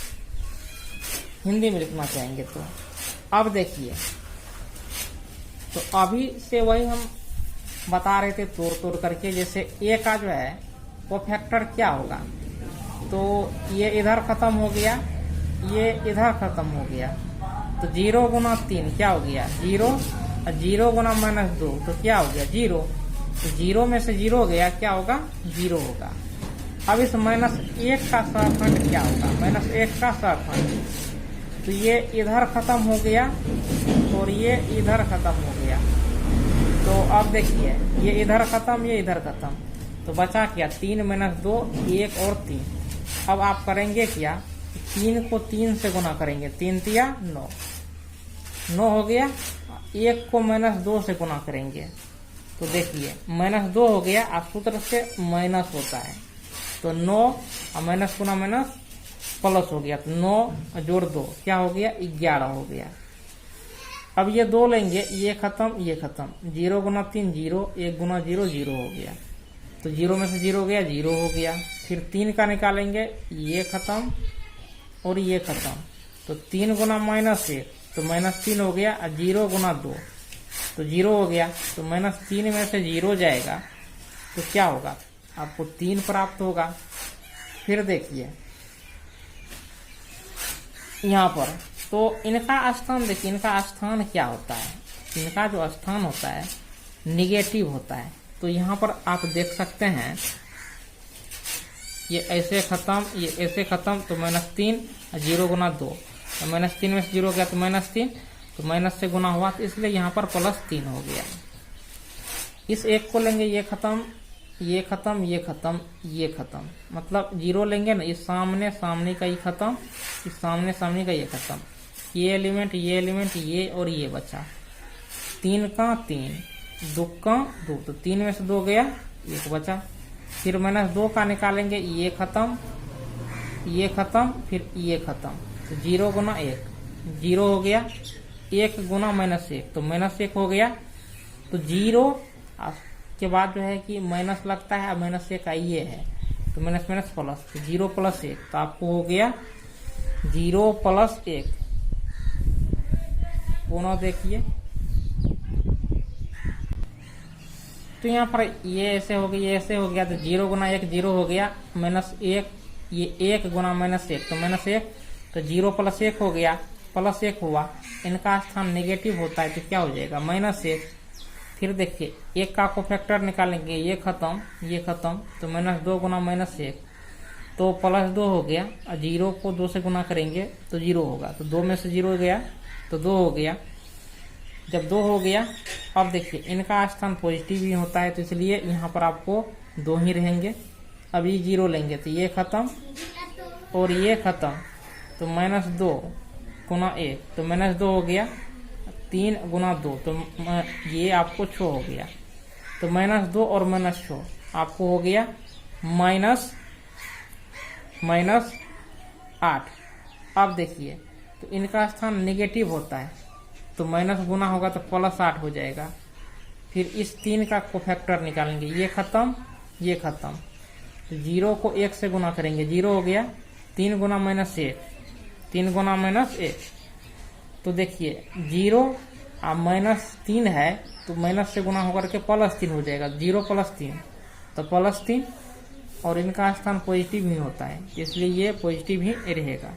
हिंदी में लिखना चाहेंगे तो अब देखिए, तो अभी से वही हम बता रहे थे तोड़ तोड़ करके, जैसे ए का जो है वो फैक्टर क्या होगा, तो ये इधर खत्म हो गया, ये इधर खत्म हो गया, तो 0 गुना 3 क्या हो गया 0, और 0 गुना माइनस 2 तो क्या हो गया 0, तो 0 में से 0 गया, क्या होगा 0 होगा। अब इस माइनस 1 का सहखंड क्या होगा, माइनस 1 का सहखंड, तो ये इधर खत्म हो गया और ये इधर खत्म हो गया। तो अब देखिए ये इधर खत्म, ये इधर खत्म, तो बचा क्या 3 माइनस 2 1 और 3। अब आप करेंगे क्या, 3 को 3 से गुना करेंगे, 3 तिया 9 9 हो गया, 1 को माइनस 2 से गुना करेंगे, तो देखिए माइनस 2 हो गया, आप सूत्र से माइनस होता है, तो 9 और माइनस गुना माइनस प्लस हो गया, तो 9 जोड़ 2 क्या हो गया 11 हो गया। अब ये 2 लेंगे, ये खत्म ये खत्म, 0 गुना 3 0, 1 गुना 0 0 हो गया, तो 0 में से 0 गया 0 हो गया। फिर 3 का निकालेंगे, ये खत्म और ये खत्म, तो 3 गुना माइनस 1 तो माइनस 3 हो गया, और 0 गुना 2 तो 0 हो गया, तो माइनस 3 में से 0 जाएगा, तो क्या होगा आपको 3 प्राप्त होगा। फिर देखिए यहाँ पर तो इनका स्थान देखिए, इनका स्थान क्या होता है, इनका जो स्थान होता है निगेटिव होता है। तो यहाँ पर आप देख सकते हैं ये ऐसे खत्म, ये ऐसे खत्म, तो माइनस 3 0 गुना 2, तो माइनस 3 में से 0 गया तो माइनस 3, तो माइनस से गुना हुआ, तो इसलिए यहाँ पर प्लस 3 हो गया। इस एक को लेंगे, ये खत्म ये खत्म ये खत्म ये खत्म, मतलब 0 लेंगे ना, इस सामने सामने का ही खत्म, इस सामने सामने का ये खत्म, ये एलिमेंट ये और ये बचा, 3 का 3 2 का 2, तो 3 में से 2 गया 1 बचा। फिर माइनस 2 का निकालेंगे, ये खत्म फिर ये खत्म, तो 0 गुना 1 0 हो गया, 1 गुना माइनस 1 तो माइनस 1 हो गया, तो 0 के बाद जो है कि माइनस लगता है, माइनस 1 ये है, तो माइनस माइनस प्लस, तो 0 प्लस 1 तो आपको हो गया 0 प्लस 1। पुनः देखिए तो यहाँ पर ये ऐसे हो गया, ये ऐसे हो गया, तो 0 गुना 1 0 हो गया, माइनस 1 ये 1 गुना माइनस 1 तो माइनस 1, तो 0 प्लस 1 हो गया, प्लस 1 हुआ, इनका स्थान नेगेटिव होता है तो क्या हो जाएगा माइनस 1। फिर देखिए 1 का कोफैक्टर निकालेंगे, ये खत्म, तो माइनस 2 गुना माइनस 1 तो प्लस 2 हो गया, और 0 को 2 से गुना करेंगे तो 0 होगा, तो 2 में से 0 गया तो 2 हो गया। जब 2 हो गया, अब देखिए इनका स्थान पॉजिटिव ही होता है, तो इसलिए यहाँ पर आपको 2 ही रहेंगे। अब ये 0 लेंगे तो ये खत्म और ये खत्म, तो माइनस 2 गुना 1 तो माइनस 2 हो गया, 3 गुना 2 तो ये आपको 6 हो गया, तो माइनस 2 और माइनस 6 आपको हो गया माइनस 8। अब देखिए तो इनका स्थान नेगेटिव होता है, तो माइनस गुना होगा तो प्लस 8 हो जाएगा। फिर इस 3 का कोफैक्टर निकालेंगे, ये खत्म, तो 0 को 1 से गुना करेंगे, 0 हो गया, 3 गुना माइनस 1 3 गुना माइनस 1, तो देखिए 0 और माइनस 3 है, तो माइनस से गुना होकर के प्लस 3 हो जाएगा, 0 प्लस 3 तो प्लस 3, और इनका स्थान पॉजिटिव ही होता है, इसलिए ये पॉजिटिव ही रहेगा।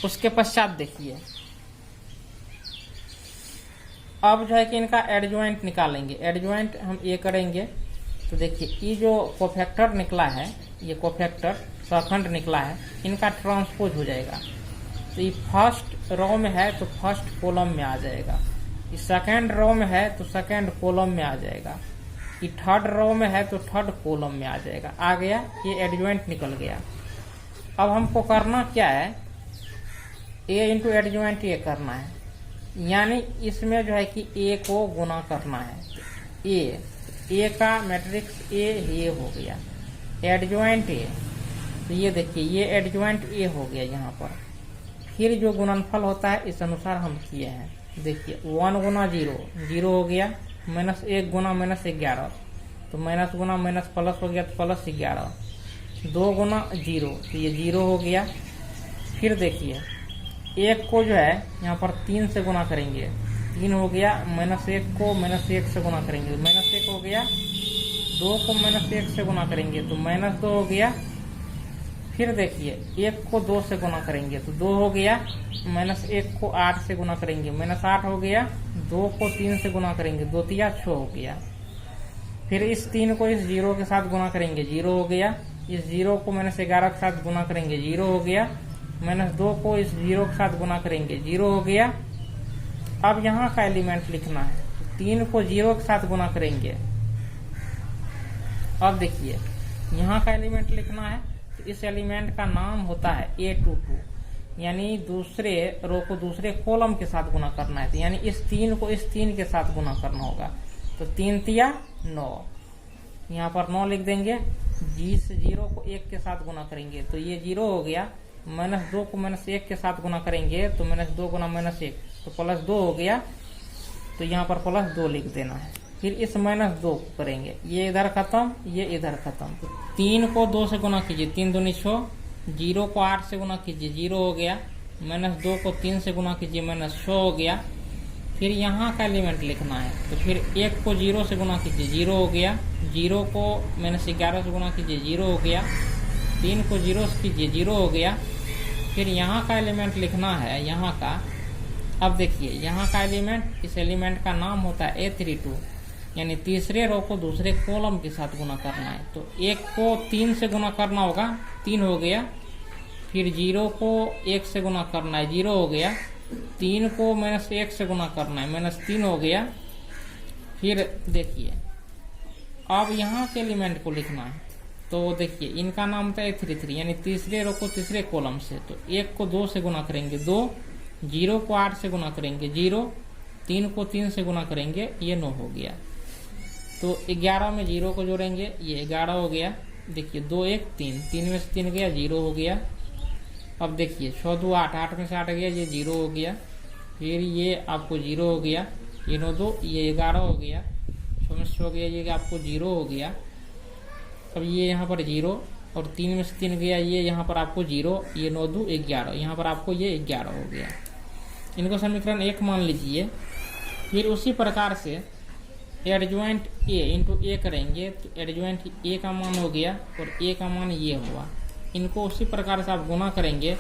उसके पश्चात देखिए, अब जो है कि इनका एडजॉइंट निकालेंगे। एडजॉइंट हम ये करेंगे तो देखिए, ये जो कोफैक्टर निकला है, ये कोफैक्टर सहखंड निकला है, इनका ट्रांसपोज हो जाएगा। तो ये फर्स्ट रो में है तो फर्स्ट कॉलम में आ जाएगा, ये सेकेंड रो में है तो सेकेंड कॉलम में आ जाएगा, ये थर्ड रो में है तो थर्ड कॉलम में आ जाएगा। आ गया, ये एडजॉइंट निकल गया। अब हमको करना क्या है, ए इंटू एडजॉइंट ये करना है, यानी इसमें जो है कि ए को गुना करना है। ए का मैट्रिक्स ये हो गया, एडजॉइंट ए, तो ये देखिए ये एडजॉइंट ए हो गया यहाँ पर। फिर जो गुणनफल होता है इस अनुसार हम किए हैं। देखिए 1 गुना 0 0 हो गया, माइनस 1 गुना माइनस 11, तो माइनस गुना माइनस प्लस हो गया तो प्लस 11, 2 गुना 0 तो ये 0 हो गया। फिर देखिए 1 को जो है यहाँ पर 3 से गुना करेंगे, 3 हो गया, माइनस 1 को माइनस 1 से गुना करेंगे, माइनस 1 हो गया, 2 को माइनस 1 से गुना करेंगे तो माइनस 2 हो गया। फिर देखिए 1 को 2 से गुना करेंगे तो 2 हो गया, माइनस 1 को 8 से गुना करेंगे माइनस 8 हो गया, 2 को 3 से गुना करेंगे 2 तिया 6 हो गया। फिर इस 3 को इस 0 के साथ गुना करेंगे 0 हो गया, इस 0 को माइनस 11 के साथ गुना करेंगे 0 हो गया, माइनस 2 को इस 0 के साथ गुना करेंगे 0 हो गया। अब यहाँ का एलिमेंट लिखना है, 3 को 0 के साथ गुना करेंगे। अब देखिए यहाँ का एलिमेंट लिखना है, तो इस एलिमेंट का नाम होता है A22, यानी दूसरे रो को दूसरे कॉलम के साथ गुना करना है, तो यानी इस 3 को इस 3 के साथ गुना करना होगा। तो 3 तिया 9, यहाँ पर 9 लिख देंगे। जिस 0 को 1 के साथ गुना करेंगे तो ये 0 हो गया, माइनस 2 को माइनस 1 के साथ गुना करेंगे तो माइनस 2 गुना माइनस 1 तो प्लस 2 हो गया, तो यहाँ पर प्लस 2 लिख देना है। फिर इस माइनस 2 को करेंगे, ये इधर खत्म ये इधर खत्म। तो 3 को 2 से गुना कीजिए, 3 दूनी 6, 0 को 8 से गुना कीजिए 0 हो गया, माइनस 2 को 3 से गुना कीजिए माइनस 6 हो गया। फिर यहाँ का एलिमेंट लिखना है, तो फिर 1 को 0 से गुना कीजिए 0 हो गया, 0 को माइनस 11 से गुना कीजिए 0 हो गया, 3 को 0 से कीजिए 0 हो गया। फिर यहाँ का एलिमेंट लिखना है यहाँ का। अब देखिए यहाँ का एलिमेंट, इस एलिमेंट का नाम होता है A32, यानी तीसरे रो को दूसरे कॉलम के साथ गुना करना है। तो 1 को 3 से गुना करना होगा, 3 हो गया। फिर 0 को 1 से गुना करना है 0 हो गया, 3 को माइनस 1 से गुना करना है माइनस 3 हो गया। फिर देखिए अब यहाँ के एलिमेंट को लिखना है, तो देखिए इनका नाम होता है A33, यानी तीसरे रो को तीसरे कॉलम से। तो 1 को 2 से गुना करेंगे 2, 0 को 8 से गुना करेंगे 0, 3 को 3 से गुना करेंगे ये 9 हो गया। तो 11 में 0 को जोड़ेंगे ये 11 हो गया। देखिए 2 1 3, 3 में से 3 गया 0 हो गया। अब देखिए 6 2 8, 8 में से 8 गया ये 0 हो गया। फिर ये आपको 0 हो गया, ये 9 2 ये 11 हो गया, 6 में से 6 गया ये आपको 0 हो गया। अब ये यहाँ पर 0 और 3 में से 3 गया ये यहाँ पर आपको 0, ये 9 2 11, यहाँ पर आपको ये 11 हो गया। इनको समीकरण 1 मान लीजिए। फिर उसी प्रकार से एडजॉइंट A इंटू A करेंगे, तो एडजॉइंट A का मान हो गया और A का मान ये हुआ। इनको उसी प्रकार से आप गुना करेंगे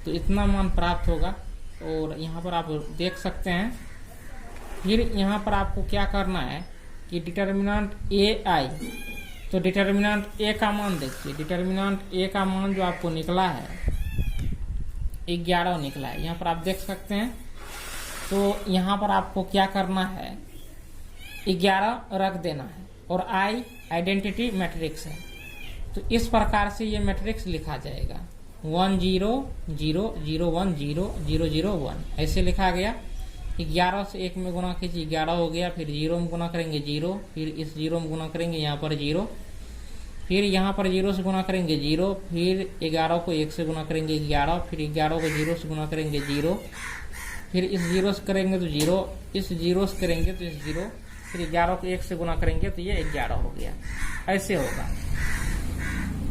तो इतना मान प्राप्त होगा, और यहाँ पर आप देख सकते हैं। फिर यहाँ पर आपको क्या करना है कि डिटर्मिनेंट AI, तो डिटर्मिनेंट A का मान देखिए, डिटर्मिनेंट A का मान जो आपको निकला है 11 निकला है, यहाँ पर आप देख सकते हैं। तो यहाँ पर आपको क्या करना है, 11 रख देना है, और I आइडेंटिटी मैट्रिक्स है। तो इस प्रकार से ये मैट्रिक्स लिखा जाएगा 1 0 0 0 1 0 0 0 1, ऐसे लिखा गया। 11 से 1 में गुना कीजिए 11 हो गया, फिर 0 में गुना करेंगे 0, फिर इस 0 में गुना करेंगे यहाँ पर 0, फिर यहाँ पर 0 से गुना करेंगे 0, फिर 11 को 1 से गुना करेंगे 11, फिर 11 को 0 से गुना करेंगे 0, फिर इस 0 से करेंगे तो 0, इस 0 से करेंगे तो इस 0, फिर 11 को 1 से गुना करेंगे तो ये 11 हो गया। ऐसे होगा।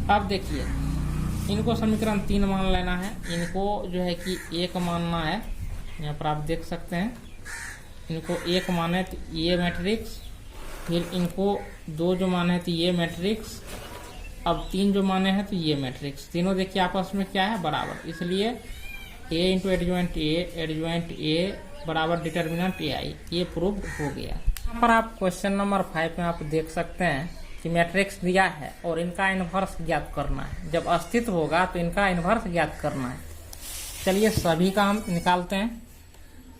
अब देखिए इनको समीकरण 3 मान लेना है, इनको जो है कि 1 मानना है। यहाँ पर आप देख सकते हैं, इनको 1 माने तो ये मैट्रिक्स फिर इनको 2 जो माने हैं तो ये मैट्रिक्स, अब 3 जो माने हैं तो ये मैट्रिक्स, तीनों देखिए आपस में क्या है, बराबर, इसलिए ए इंटू एडजॉइंट ए बराबर डिटर्मिनेंट ए आई, ये प्रूव हो गया। यहाँ पर आप क्वेश्चन नंबर 5 में आप देख सकते हैं कि मैट्रिक्स दिया है और इनका इन्वर्स ज्ञात करना है। जब अस्तित्व होगा तो इनका इन्वर्स ज्ञात करना है। चलिए सभी का हम निकालते हैं।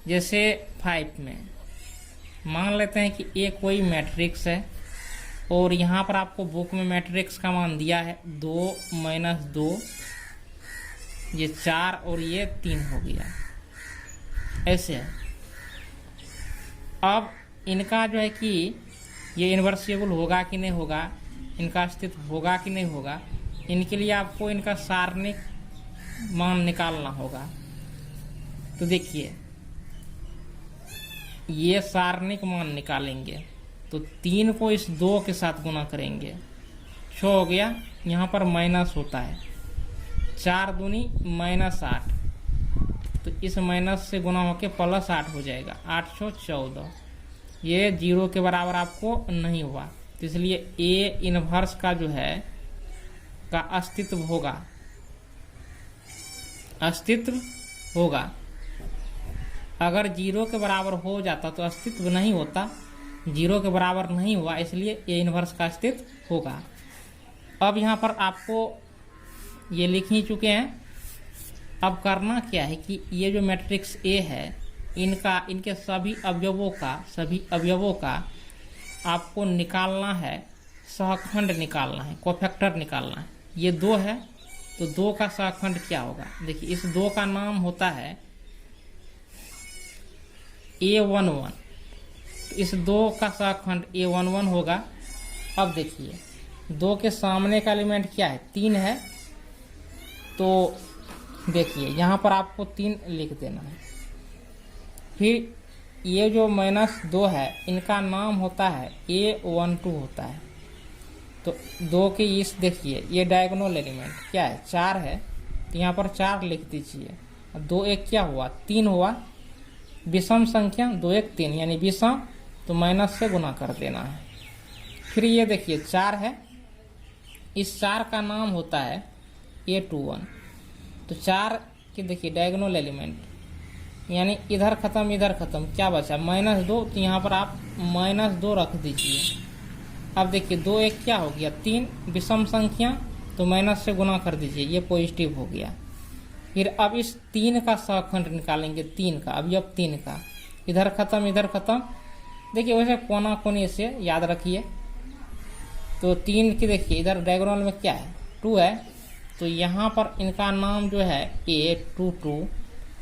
जैसे 5 में मान लेते हैं कि ए कोई मैट्रिक्स है और यहाँ पर आपको बुक में मैट्रिक्स का मान दिया है 2 - 2, ये 4 और ये 3 हो गया, ऐसे है। अब इनका जो है कि ये इन्वर्सिबल होगा कि नहीं होगा, इनका अस्तित्व होगा कि नहीं होगा, इनके लिए आपको इनका सारणिक मान निकालना होगा। तो देखिए ये सारणिक मान निकालेंगे तो 3 को इस 2 के साथ गुना करेंगे, 6 हो गया, यहाँ पर माइनस होता है, 4 दूनी -8, तो इस माइनस से गुना होके +8 हो जाएगा, 814। ये 0 के बराबर आपको नहीं हुआ, तो इसलिए ए इनवर्स का जो है का अस्तित्व होगा। अगर 0 के बराबर हो जाता तो अस्तित्व नहीं होता, 0 के बराबर नहीं हुआ, इसलिए ए इनवर्स का अस्तित्व होगा। अब यहाँ पर आपको ये लिख ही चुके हैं। अब करना क्या है कि ये जो मैट्रिक्स ए है इनके सभी अवयवों का आपको निकालना है, सहखंड निकालना है, कोफैक्टर निकालना है। ये 2 है तो 2 का सहखंड क्या होगा, देखिए इस 2 का नाम होता है A11, तो इस 2 का सहखंड A11 होगा। अब देखिए 2 के सामने का एलिमेंट क्या है, 3 है, तो देखिए यहाँ पर आपको 3 लिख देना है। फिर ये जो -2 है इनका नाम होता है A12 होता है। तो 2 के इस देखिए ये डायगोनल एलिमेंट क्या है, 4 है, तो यहाँ पर 4 लिख दीजिए। 2 1 क्या हुआ, 3 हुआ, विषम संख्या 2 1 3 यानी विषम, तो माइनस से गुना कर देना है। फिर ये देखिए 4 है, इस 4 का नाम होता है A21, तो 4 के देखिए डायगोनल एलिमेंट यानी इधर खत्म क्या बचा, -2, तो यहाँ पर आप -2 रख दीजिए। अब देखिए 2 1 क्या हो गया, 3, विषम संख्या, तो माइनस से गुना कर दीजिए, ये पॉजिटिव हो गया। फिर अब इस 3 का सहखंड निकालेंगे, 3 का अवयव 3 का, इधर खत्म, देखिए वैसे कोना कोने से याद रखिए। तो 3 की देखिए इधर डायगोनल में क्या है, 2 है, तो यहाँ पर इनका नाम जो है A22,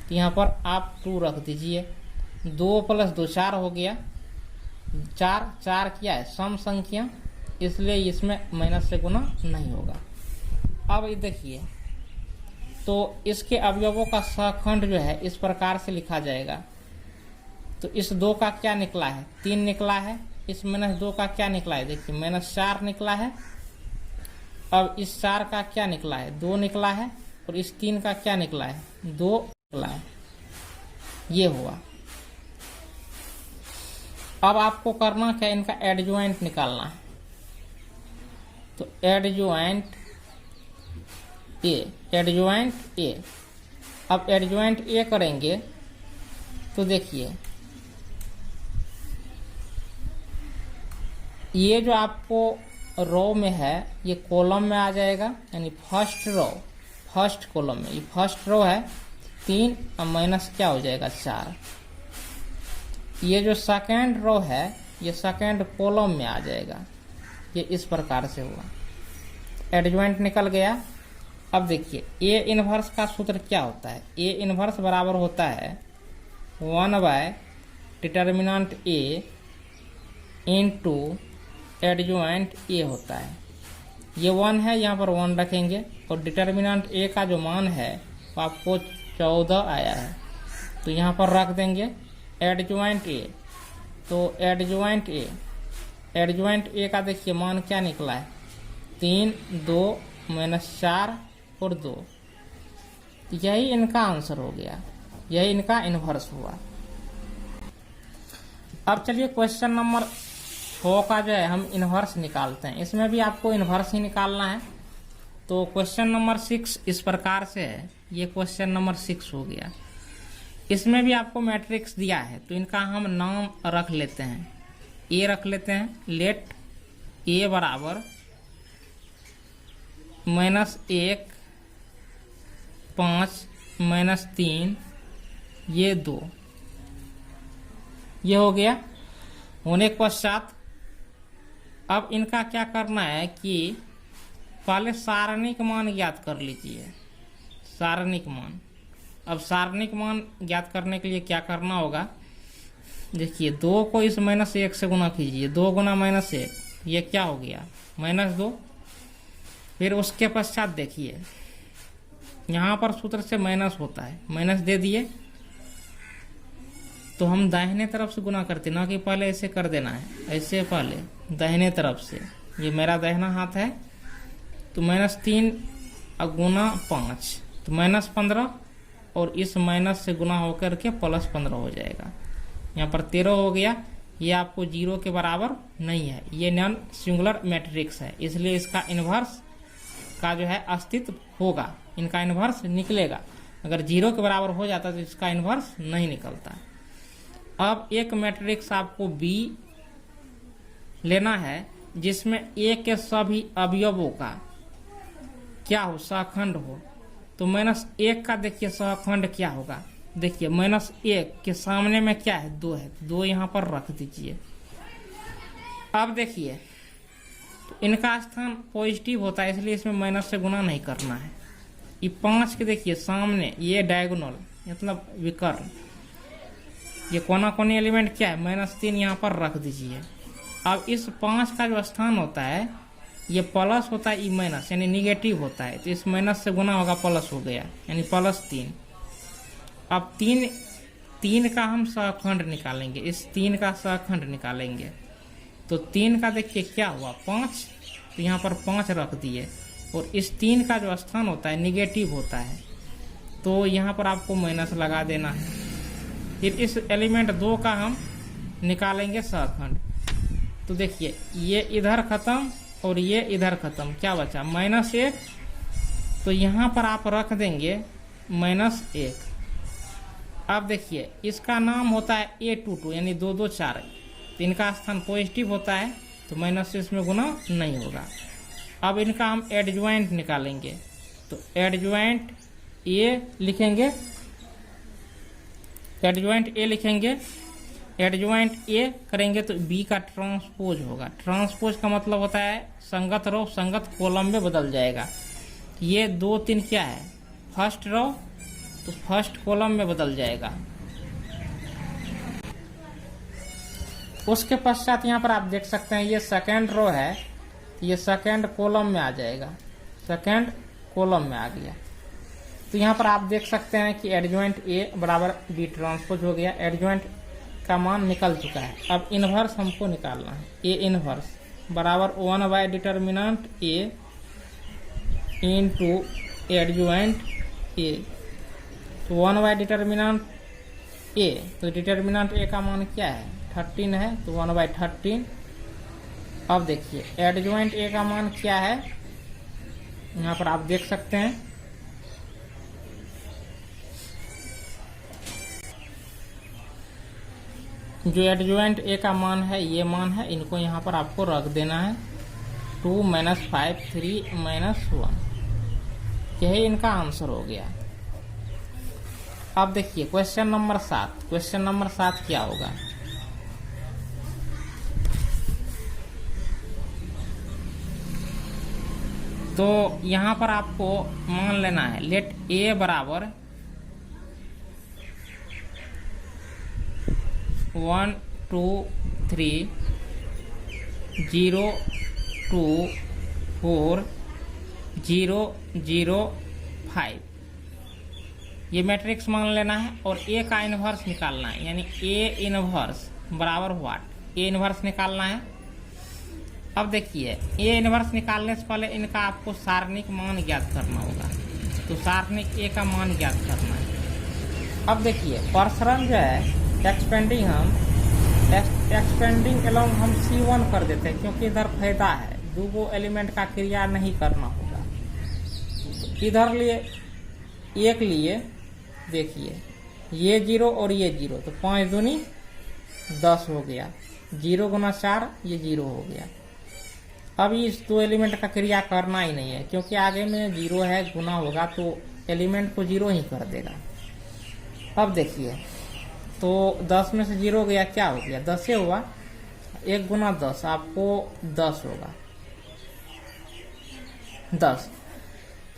तो यहाँ पर आप 2 रख दीजिए। 2 + 2 4 हो गया, 4 क्या है, सम संख्या, इसलिए इसमें माइनस से गुना नहीं होगा। अब ये देखिए तो इसके अवयवों का सहखंड जो है इस प्रकार से लिखा जाएगा। तो इस 2 का क्या निकला है, 3 निकला है, इस -2 का क्या निकला है, देखिए -4 निकला है। अब इस 4 का क्या निकला है, 2 निकला है, और इस 3 का क्या निकला है, 2 निकला है, ये हुआ। अब आपको करना क्या, इनका एडजॉइंट निकालना है। तो एडजॉइंट ए, अब एडजॉइंट ए करेंगे तो देखिए ये जो आपको रो में है ये कॉलम में आ जाएगा, यानी फर्स्ट कॉलम में, ये फर्स्ट रो है 3 और माइनस क्या हो जाएगा 4। ये जो सेकेंड रो है ये सेकेंड कॉलम में आ जाएगा, ये इस प्रकार से हुआ, एडजॉइंट निकल गया। अब देखिए ए इनवर्स का सूत्र क्या होता है, ए इनवर्स बराबर होता है 1/डिटर्मिनेंट ए इंटू एडजॉइंट ए होता है। ये 1 है, यहाँ पर 1 रखेंगे, और डिटर्मिनेंट ए का जो मान है वो आपको 14 आया है, तो यहाँ पर रख देंगे एडजॉइंट ए। तो एडजॉइंट ए का देखिए मान क्या निकला है, 3 2 -4 और 2, यही इनका आंसर हो गया, यही इनका इन्वर्स हुआ। अब चलिए क्वेश्चन नंबर 6 का जो है हम इन्वर्स निकालते हैं, इसमें भी आपको इन्वर्स ही निकालना है। तो क्वेश्चन नंबर 6 इस प्रकार से है। ये क्वेश्चन नंबर 6 हो गया। इसमें भी आपको मैट्रिक्स दिया है, तो इनका हम नाम रख लेते हैं। ए रख लेते हैं, लेट ए बराबर -1 5 -3 ये 2, ये हो गया। होने के पश्चात अब इनका क्या करना है कि पहले सारणिक मान ज्ञात कर लीजिए। सारणिक मान, अब सारणिक मान ज्ञात करने के लिए क्या करना होगा, देखिए 2 को इस -1 से गुना कीजिए। 2 गुना -1 ये क्या हो गया, -2। फिर उसके पश्चात देखिए यहाँ पर सूत्र से माइनस होता है, माइनस दे दिए तो हम दाहिने तरफ से गुना करते, ना कि पहले ऐसे कर देना है, ऐसे पहले दाहिने तरफ से। ये मेरा दाहिना हाथ है, तो -3 गुना 5 तो -15, और इस माइनस से गुना होकर के +15 हो जाएगा। यहाँ पर 13 हो गया। ये आपको 0 के बराबर नहीं है, ये नॉन सिंगुलर मैट्रिक्स है, इसलिए इसका इन्वर्स का जो है अस्तित्व होगा, इनका इन्वर्स निकलेगा। अगर 0 के बराबर हो जाता तो इसका इन्वर्स नहीं निकलता। अब एक मैट्रिक्स आपको B लेना है जिसमें A के सभी अवयवों का क्या हो, सहखंड हो। तो -1 का देखिए सहखंड क्या होगा, देखिए -1 के सामने में क्या है, 2 है, 2 यहाँ पर रख दीजिए। अब देखिए तो इनका स्थान पॉजिटिव होता है, इसलिए इसमें माइनस से गुना नहीं करना है। ये 5 के देखिए सामने, ये डायगोनल मतलब विकर्ण, ये कोना कोनी एलिमेंट क्या है, -3 यहाँ पर रख दीजिए। अब इस 5 का जो स्थान होता है ये प्लस होता है, ई माइनस यानी निगेटिव होता है, तो इस माइनस से गुना होगा, प्लस हो गया यानी +3। अब 3 का हम सहखंड निकालेंगे, इस 3 का सहखंड निकालेंगे। तो 3 का देखिए क्या हुआ, 5, तो यहाँ पर 5 रख दिए, और इस 3 का जो स्थान होता है निगेटिव होता है, तो यहाँ पर आपको माइनस लगा देना है। फिर इस एलिमेंट 2 का हम निकालेंगे सहखंड। तो देखिए ये इधर खत्म और ये इधर खत्म, क्या बचा -1, तो यहाँ पर आप रख देंगे -1। अब देखिए इसका नाम होता है A22 यानी 2 2 4, तो इनका स्थान पॉजिटिव होता है, तो माइनस से इसमें गुना नहीं होगा। अब इनका हम एडजॉइंट निकालेंगे, तो एडजॉइंट A लिखेंगे, एडजॉइंट A लिखेंगे, एडजॉइंट A करेंगे तो B का ट्रांसपोज होगा। ट्रांसपोज का मतलब होता है संगत रो संगत कॉलम में बदल जाएगा। ये 2 3 क्या है, फर्स्ट रो, तो फर्स्ट कॉलम में बदल जाएगा। उसके पश्चात यहाँ पर आप देख सकते हैं ये सेकेंड रो है, ये सेकेंड कॉलम में आ जाएगा, सेकेंड कॉलम में आ गया। तो यहाँ पर आप देख सकते हैं कि एडजॉइंट A बराबर B ट्रांसपोज हो गया, एडजॉइंट का मान निकल चुका है। अब इनवर्स हमको निकालना है, A इनवर्स बराबर 1/डिटर्मिनेंट A इंटू एडजॉइंट A। तो 1/डिटर्मिनेंट A, तो डिटर्मिनेंट A का मान क्या है, 13 है, तो 1/13। अब देखिए एडजॉइंट A का मान क्या है, यहाँ पर आप देख सकते हैं, जो एडजॉइंट A का मान है ये मान है, इनको यहाँ पर आपको रख देना है। 2 - 5 3 -1, यही इनका आंसर हो गया। अब देखिए क्वेश्चन नंबर 7, क्वेश्चन नंबर 7 क्या होगा, तो यहाँ पर आपको मान लेना है लेट A बराबर 1 2 3 0 2 4 0 0 5, ये मैट्रिक्स मान लेना है और A का इन्वर्स निकालना है, यानी A इन्वर्स बराबर व्हाट, A इन्वर्स निकालना है। अब देखिए A इन्वर्स निकालने से पहले इनका आपको सारणिक मान ज्ञात करना होगा, तो सारणिक A का मान ज्ञात करना है। अब देखिए प्रसरण जो है एक्सपेंडिंग हम एक्सपेंडिंग अलोंग हम C1 कर देते हैं, क्योंकि इधर फायदा है, दो एलिमेंट का क्रिया नहीं करना होगा। इधर लिए एक लिए देखिए, ये 0 और ये 0, तो 5 दूनी 10 हो गया। 0 गुना 4, ये 0 हो गया। अब इस दो एलिमेंट का क्रिया करना ही नहीं है, क्योंकि आगे में 0 है, गुना होगा तो एलिमेंट को 0 ही कर देगा। अब देखिए, तो 10 में से 0 गया, क्या हो गया? 10 से हुआ। 1 गुना 10 आपको 10 होगा, 10।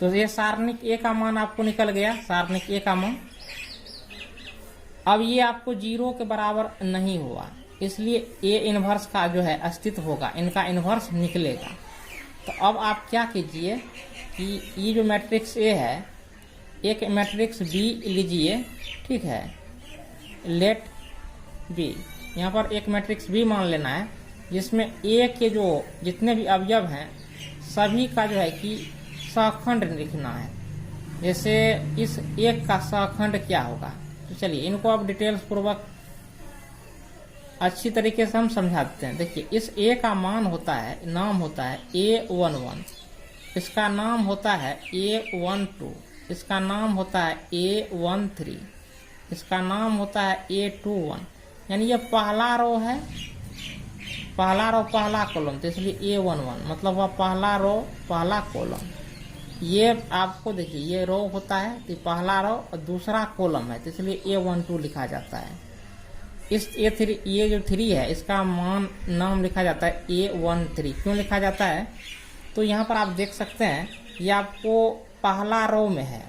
तो ये सारणिक A का मान आपको निकल गया, सारणिक A का मान। अब ये आपको 0 के बराबर नहीं हुआ, इसलिए A इनवर्स का जो है अस्तित्व होगा, इनका इनवर्स निकलेगा। तो अब आप क्या कीजिए कि ये जो मैट्रिक्स A है, एक मैट्रिक्स B लीजिए, ठीक है, लेट B, यहाँ पर एक मैट्रिक्स B मान लेना है, जिसमें A के जो जितने भी अवयव हैं सभी का जो है कि सहखंड लिखना है। जैसे इस एक का सहखंड क्या होगा, तो चलिए इनको अब डिटेल्स पूर्वक अच्छी तरीके से हम समझाते हैं। देखिए, इस A का मान होता है, नाम होता है A11, इसका नाम होता है A12, इसका नाम होता है A13, इसका नाम होता है A21। यानी ये पहला रो है, पहला रो पहला कॉलम, तो इसलिए A11 मतलब वह पहला रो पहला कॉलम। ये आपको देखिए, ये रो होता है तो पहला रो और दूसरा कॉलम है, तो इसलिए A12 लिखा जाता है। इस A3, ये जो 3 है, इसका मान नाम लिखा जाता है A13। क्यों लिखा जाता है? तो यहाँ पर आप देख सकते हैं, ये आपको पहला रो में है,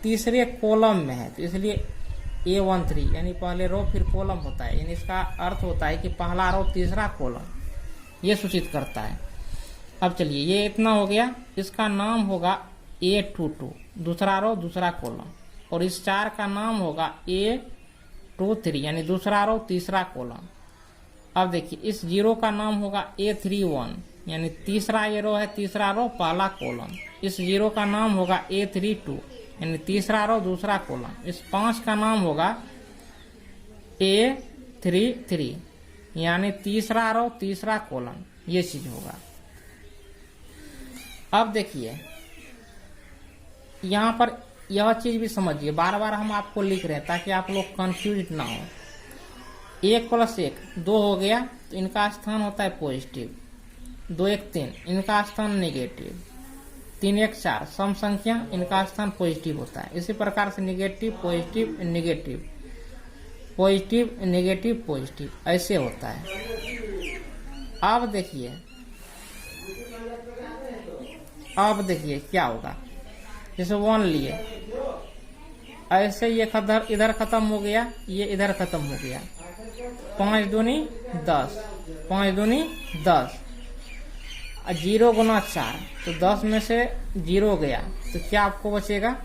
तीसरे कॉलम में है, तो इसलिए A13 यानी पहले रो फिर कॉलम होता है, यानी इसका अर्थ होता है कि पहला रो तीसरा कॉलम, ये सूचित करता है। अब चलिए, ये इतना हो गया, इसका नाम होगा A22, दूसरा रो दूसरा कॉलम, और इस 4 का नाम होगा A23 यानी दूसरा रो तीसरा कॉलम। अब देखिए, इस 0 का नाम होगा A31 यानी तीसरा ये रो है, तीसरा रो पहला कॉलम। इस 0 का नाम होगा A32 यानी तीसरा रो दूसरा कॉलम। इस 5 का नाम होगा A33 यानी तीसरा रो तीसरा कॉलम, ये चीज होगा। अब देखिए, यहाँ पर यह चीज भी समझिए, बार बार हम आपको लिख रहे हैं ताकि आप लोग कंफ्यूज ना हो। 1 + 1 2 हो गया, तो इनका स्थान होता है पॉजिटिव। 2 1 3 इनका स्थान नेगेटिव। 3 1 4 सम संख्या, इनका स्थान पॉजिटिव होता है। इसी प्रकार से negative positive negative, positive negative positive, ऐसे होता है। अब देखिए क्या होगा। जैसे 1 लिए, ऐसे ये इधर खत्म हो गया, ये इधर खत्म हो गया। 5 दूनी 10, 5 दूनी 10, 0 गुना 4, तो 10 में से 0 गया, तो क्या आपको बचेगा?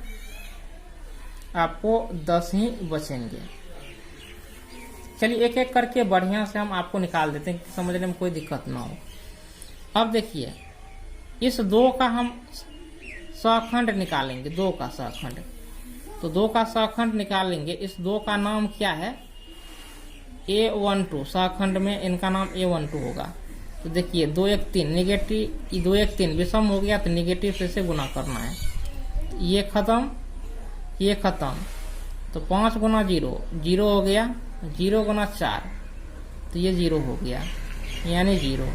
आपको 10 ही बचेंगे। चलिए एक एक करके बढ़िया से हम आपको निकाल देते हैं, समझने में कोई दिक्कत ना हो। अब देखिए, इस 2 का हम सहखंड निकालेंगे, 2 का सहखंड, तो 2 का सहखंड निकालेंगे। इस 2 का नाम क्या है? A12, सहखंड में इनका नाम A12 होगा। तो देखिए 2 1 3 नेगेटिव, 2 1 3 विषम हो गया, तो नेगेटिव से गुना करना है। तो ये खत्म, ये खत्म, तो 5 गुना 0 0 हो गया। 0 गुना 4, तो ये 0 हो गया यानी 0,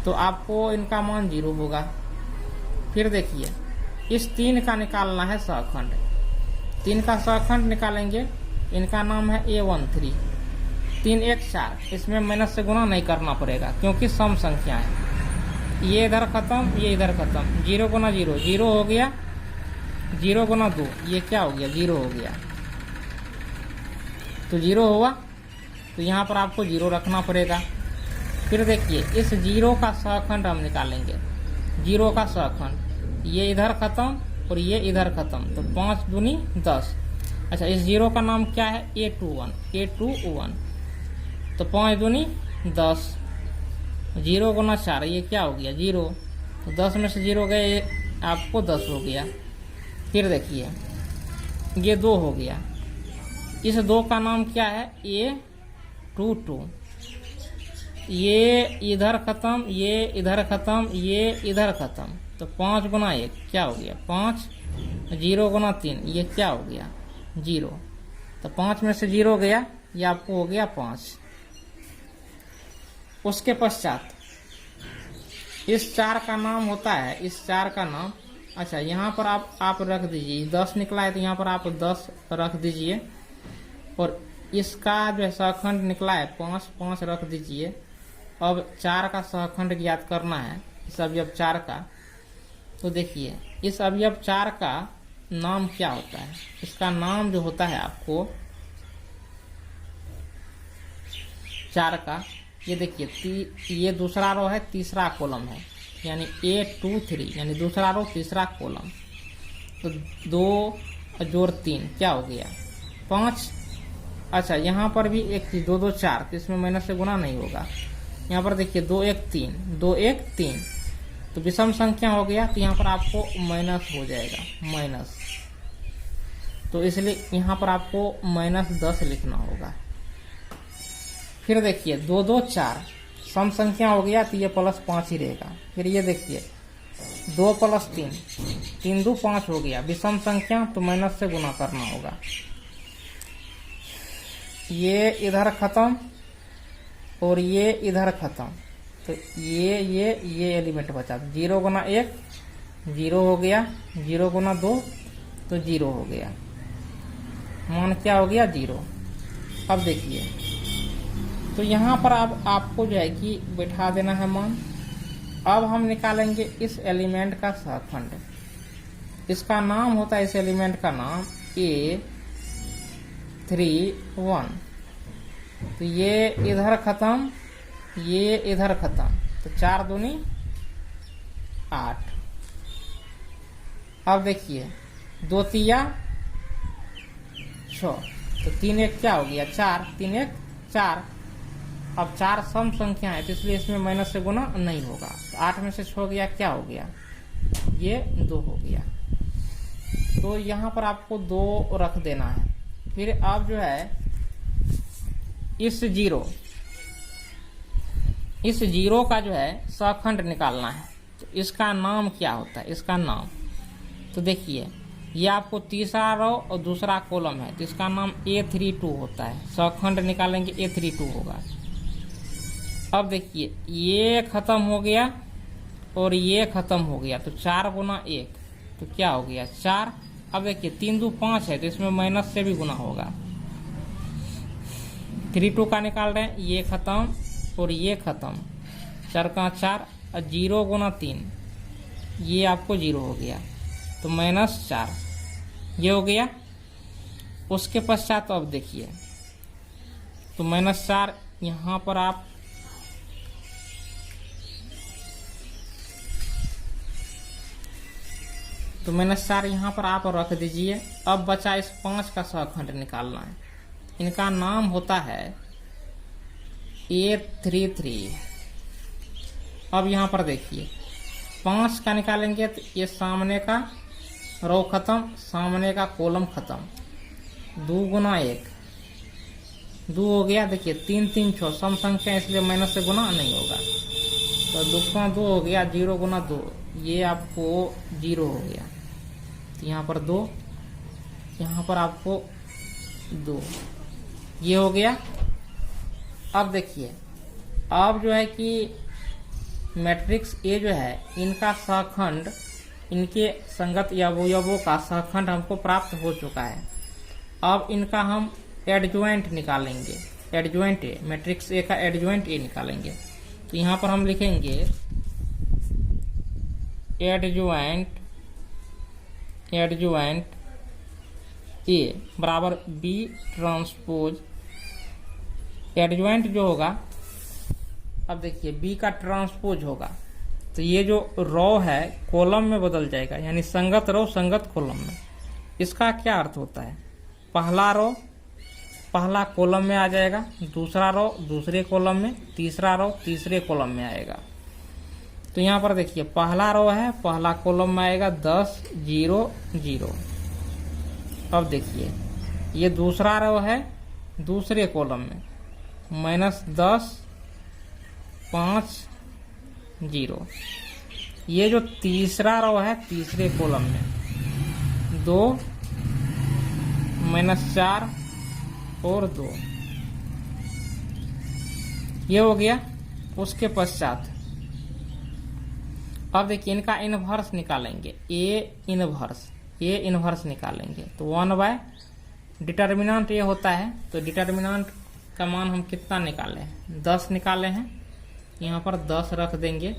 तो आपको इनका मान 0 होगा। फिर देखिए, इस 3 का निकालना है सहखंड। 3 का सहखंड निकालेंगे, इनका नाम है A13। 3 1 4, इसमें माइनस से गुना नहीं करना पड़ेगा क्योंकि सम संख्या है। ये इधर खत्म, ये इधर खत्म। 0 गुना 0 0 हो गया। 0 गुना 2, ये क्या हो गया? 0 हो गया। तो 0 हुआ, तो यहाँ पर आपको 0 रखना पड़ेगा। फिर देखिए, इस 0 का सहखंड हम निकालेंगे। 0 का सहखंड, ये इधर खत्म और ये इधर खत्म, तो 5 दूनी 10। अच्छा, इस 0 का नाम क्या है? A21, तो 5 दूनी 10। 0 गुना 4, ये क्या हो गया? 0, तो 10 में से 0 गए, आपको 10 हो गया। फिर देखिए, ये 2 हो गया। इस 2 का नाम क्या है? 2 2, ये इधर खत्म, ये इधर खत्म, ये इधर खत्म, तो 5 गुना 1 क्या हो गया 5, 0 गुना 3 ये क्या हो गया 0, तो 5 में से 0 गया, ये आपको हो गया 5। उसके पश्चात इस 4 का नाम होता है, इस 4 का नाम, अच्छा यहाँ पर आप रख दीजिए, 10 निकला है तो यहाँ पर आप 10 रख दीजिए, और इसका जो है सहखंड निकला है 5 5 रख दीजिए। अब 4 का सहखंड ज्ञात करना है, इस अवयव 4 का। तो देखिए इस अवयव 4 का नाम क्या होता है, इसका नाम जो होता है आपको 4 का, ये देखिए ये दूसरा रो है, तीसरा कॉलम है, यानी A23 यानी दूसरा रो तीसरा कॉलम, तो 2 जोड़ 3 क्या हो गया 5। अच्छा यहाँ पर भी एक चीज 2 2 4, तो इसमें माइनस से गुना नहीं होगा। यहाँ पर देखिए 2 1 3, 2 1 3, तो विषम संख्या हो गया, तो यहाँ पर आपको माइनस हो जाएगा माइनस, तो इसलिए यहाँ पर आपको -10 लिखना होगा। फिर देखिए 2 2 4 सम संख्या हो गया, तो ये +5 ही रहेगा। फिर ये देखिए 2 + 3, 3 2 5 हो गया, विषम संख्या, तो माइनस से गुना करना होगा। ये इधर खत्म और ये इधर खत्म, तो ये एलिमेंट बचा, 0 गुना 1 0 हो गया, 0 गुना 2 तो 0 हो गया, मान क्या हो गया 0। अब देखिए तो यहाँ पर अब आपको जो है कि बैठा देना है मान। अब हम निकालेंगे इस एलिमेंट का सहखंड, इसका नाम होता है, इस एलिमेंट का नाम A31, तो ये इधर खत्म, ये इधर खत्म, तो 4 दूनी 8। अब देखिए 2 तिया 6, तो 3 1 क्या हो गया 4, 3 1 4। अब 4 सम संख्या है, तो इसलिए इसमें माइनस से गुना नहीं होगा, तो 8 में से 6 गया क्या हो गया, ये 2 हो गया। तो यहाँ पर आपको 2 रख देना है। फिर आप जो है इस जीरो का जो है सहखंड निकालना है, तो इसका नाम क्या होता है, इसका नाम, तो देखिए ये आपको तीसरा रो और दूसरा कॉलम है, तो इसका नाम A32 होता है, सहखंड निकालेंगे A32 होगा। अब देखिए ये खत्म हो गया और ये खत्म हो गया, तो 4 गुना 1 तो क्या हो गया 4। अब देखिए 3 2 5 है, तो इसमें माइनस से भी गुना होगा। 3 2 का निकाल रहे हैं, ये खत्म और ये खत्म, 4 का 4 और 0 गुना 3 ये आपको 0 हो गया, तो -4 ये हो गया। उसके पश्चात अब देखिए तो -4 यहाँ पर आप तो -4 यहाँ पर आप रख दीजिए। अब बचा इस 5 का सहखंड निकालना है, इनका नाम होता है A33। अब यहाँ पर देखिए 5 का निकालेंगे, तो ये सामने का रो खत्म, सामने का कॉलम खत्म, 2 गुना 1 2 हो गया। देखिए 3 3 6 सम संख्या, इसलिए माइनस से गुना नहीं होगा, तो 2 गुना 2 हो गया, 0 गुना 2 ये आपको 0 हो गया, तो यहाँ पर 2, यहाँ पर आपको 2 ये हो गया। अब देखिए अब जो है कि मैट्रिक्स ए जो है इनका सहखंड, इनके संगत अवयवों का सहखंड हमको प्राप्त हो चुका है। अब इनका हम एडजॉइंट निकालेंगे, एडजॉइंट ए, मैट्रिक्स ए का एडजॉइंट ए निकालेंगे। तो यहाँ पर हम लिखेंगे एडजॉइंट ए बराबर B ट्रांसपोज, एडजॉइंट जो होगा, अब देखिए B का ट्रांसपोज होगा, तो ये जो रो है कॉलम में बदल जाएगा, यानी संगत रो संगत कॉलम में। इसका क्या अर्थ होता है, पहला रो पहला कॉलम में आ जाएगा, दूसरा रो दूसरे कॉलम में, तीसरा रो तीसरे कॉलम में आएगा। तो यहाँ पर देखिए पहला रो है, पहला कॉलम में आएगा 10 0 0। अब देखिए ये दूसरा रो है दूसरे कॉलम में, -10 5 0। ये जो तीसरा रो है तीसरे कॉलम में 2 -4 और 2 ये हो गया। उसके पश्चात अब देखिए इनका इनवर्स निकालेंगे, ए इनवर्स निकालेंगे तो 1 डिटर्मिनेंट ये होता है, तो डिटर्मिनेंट का मान हम कितना निकाले हैं 10 निकाले हैं, यहाँ पर 10 रख देंगे।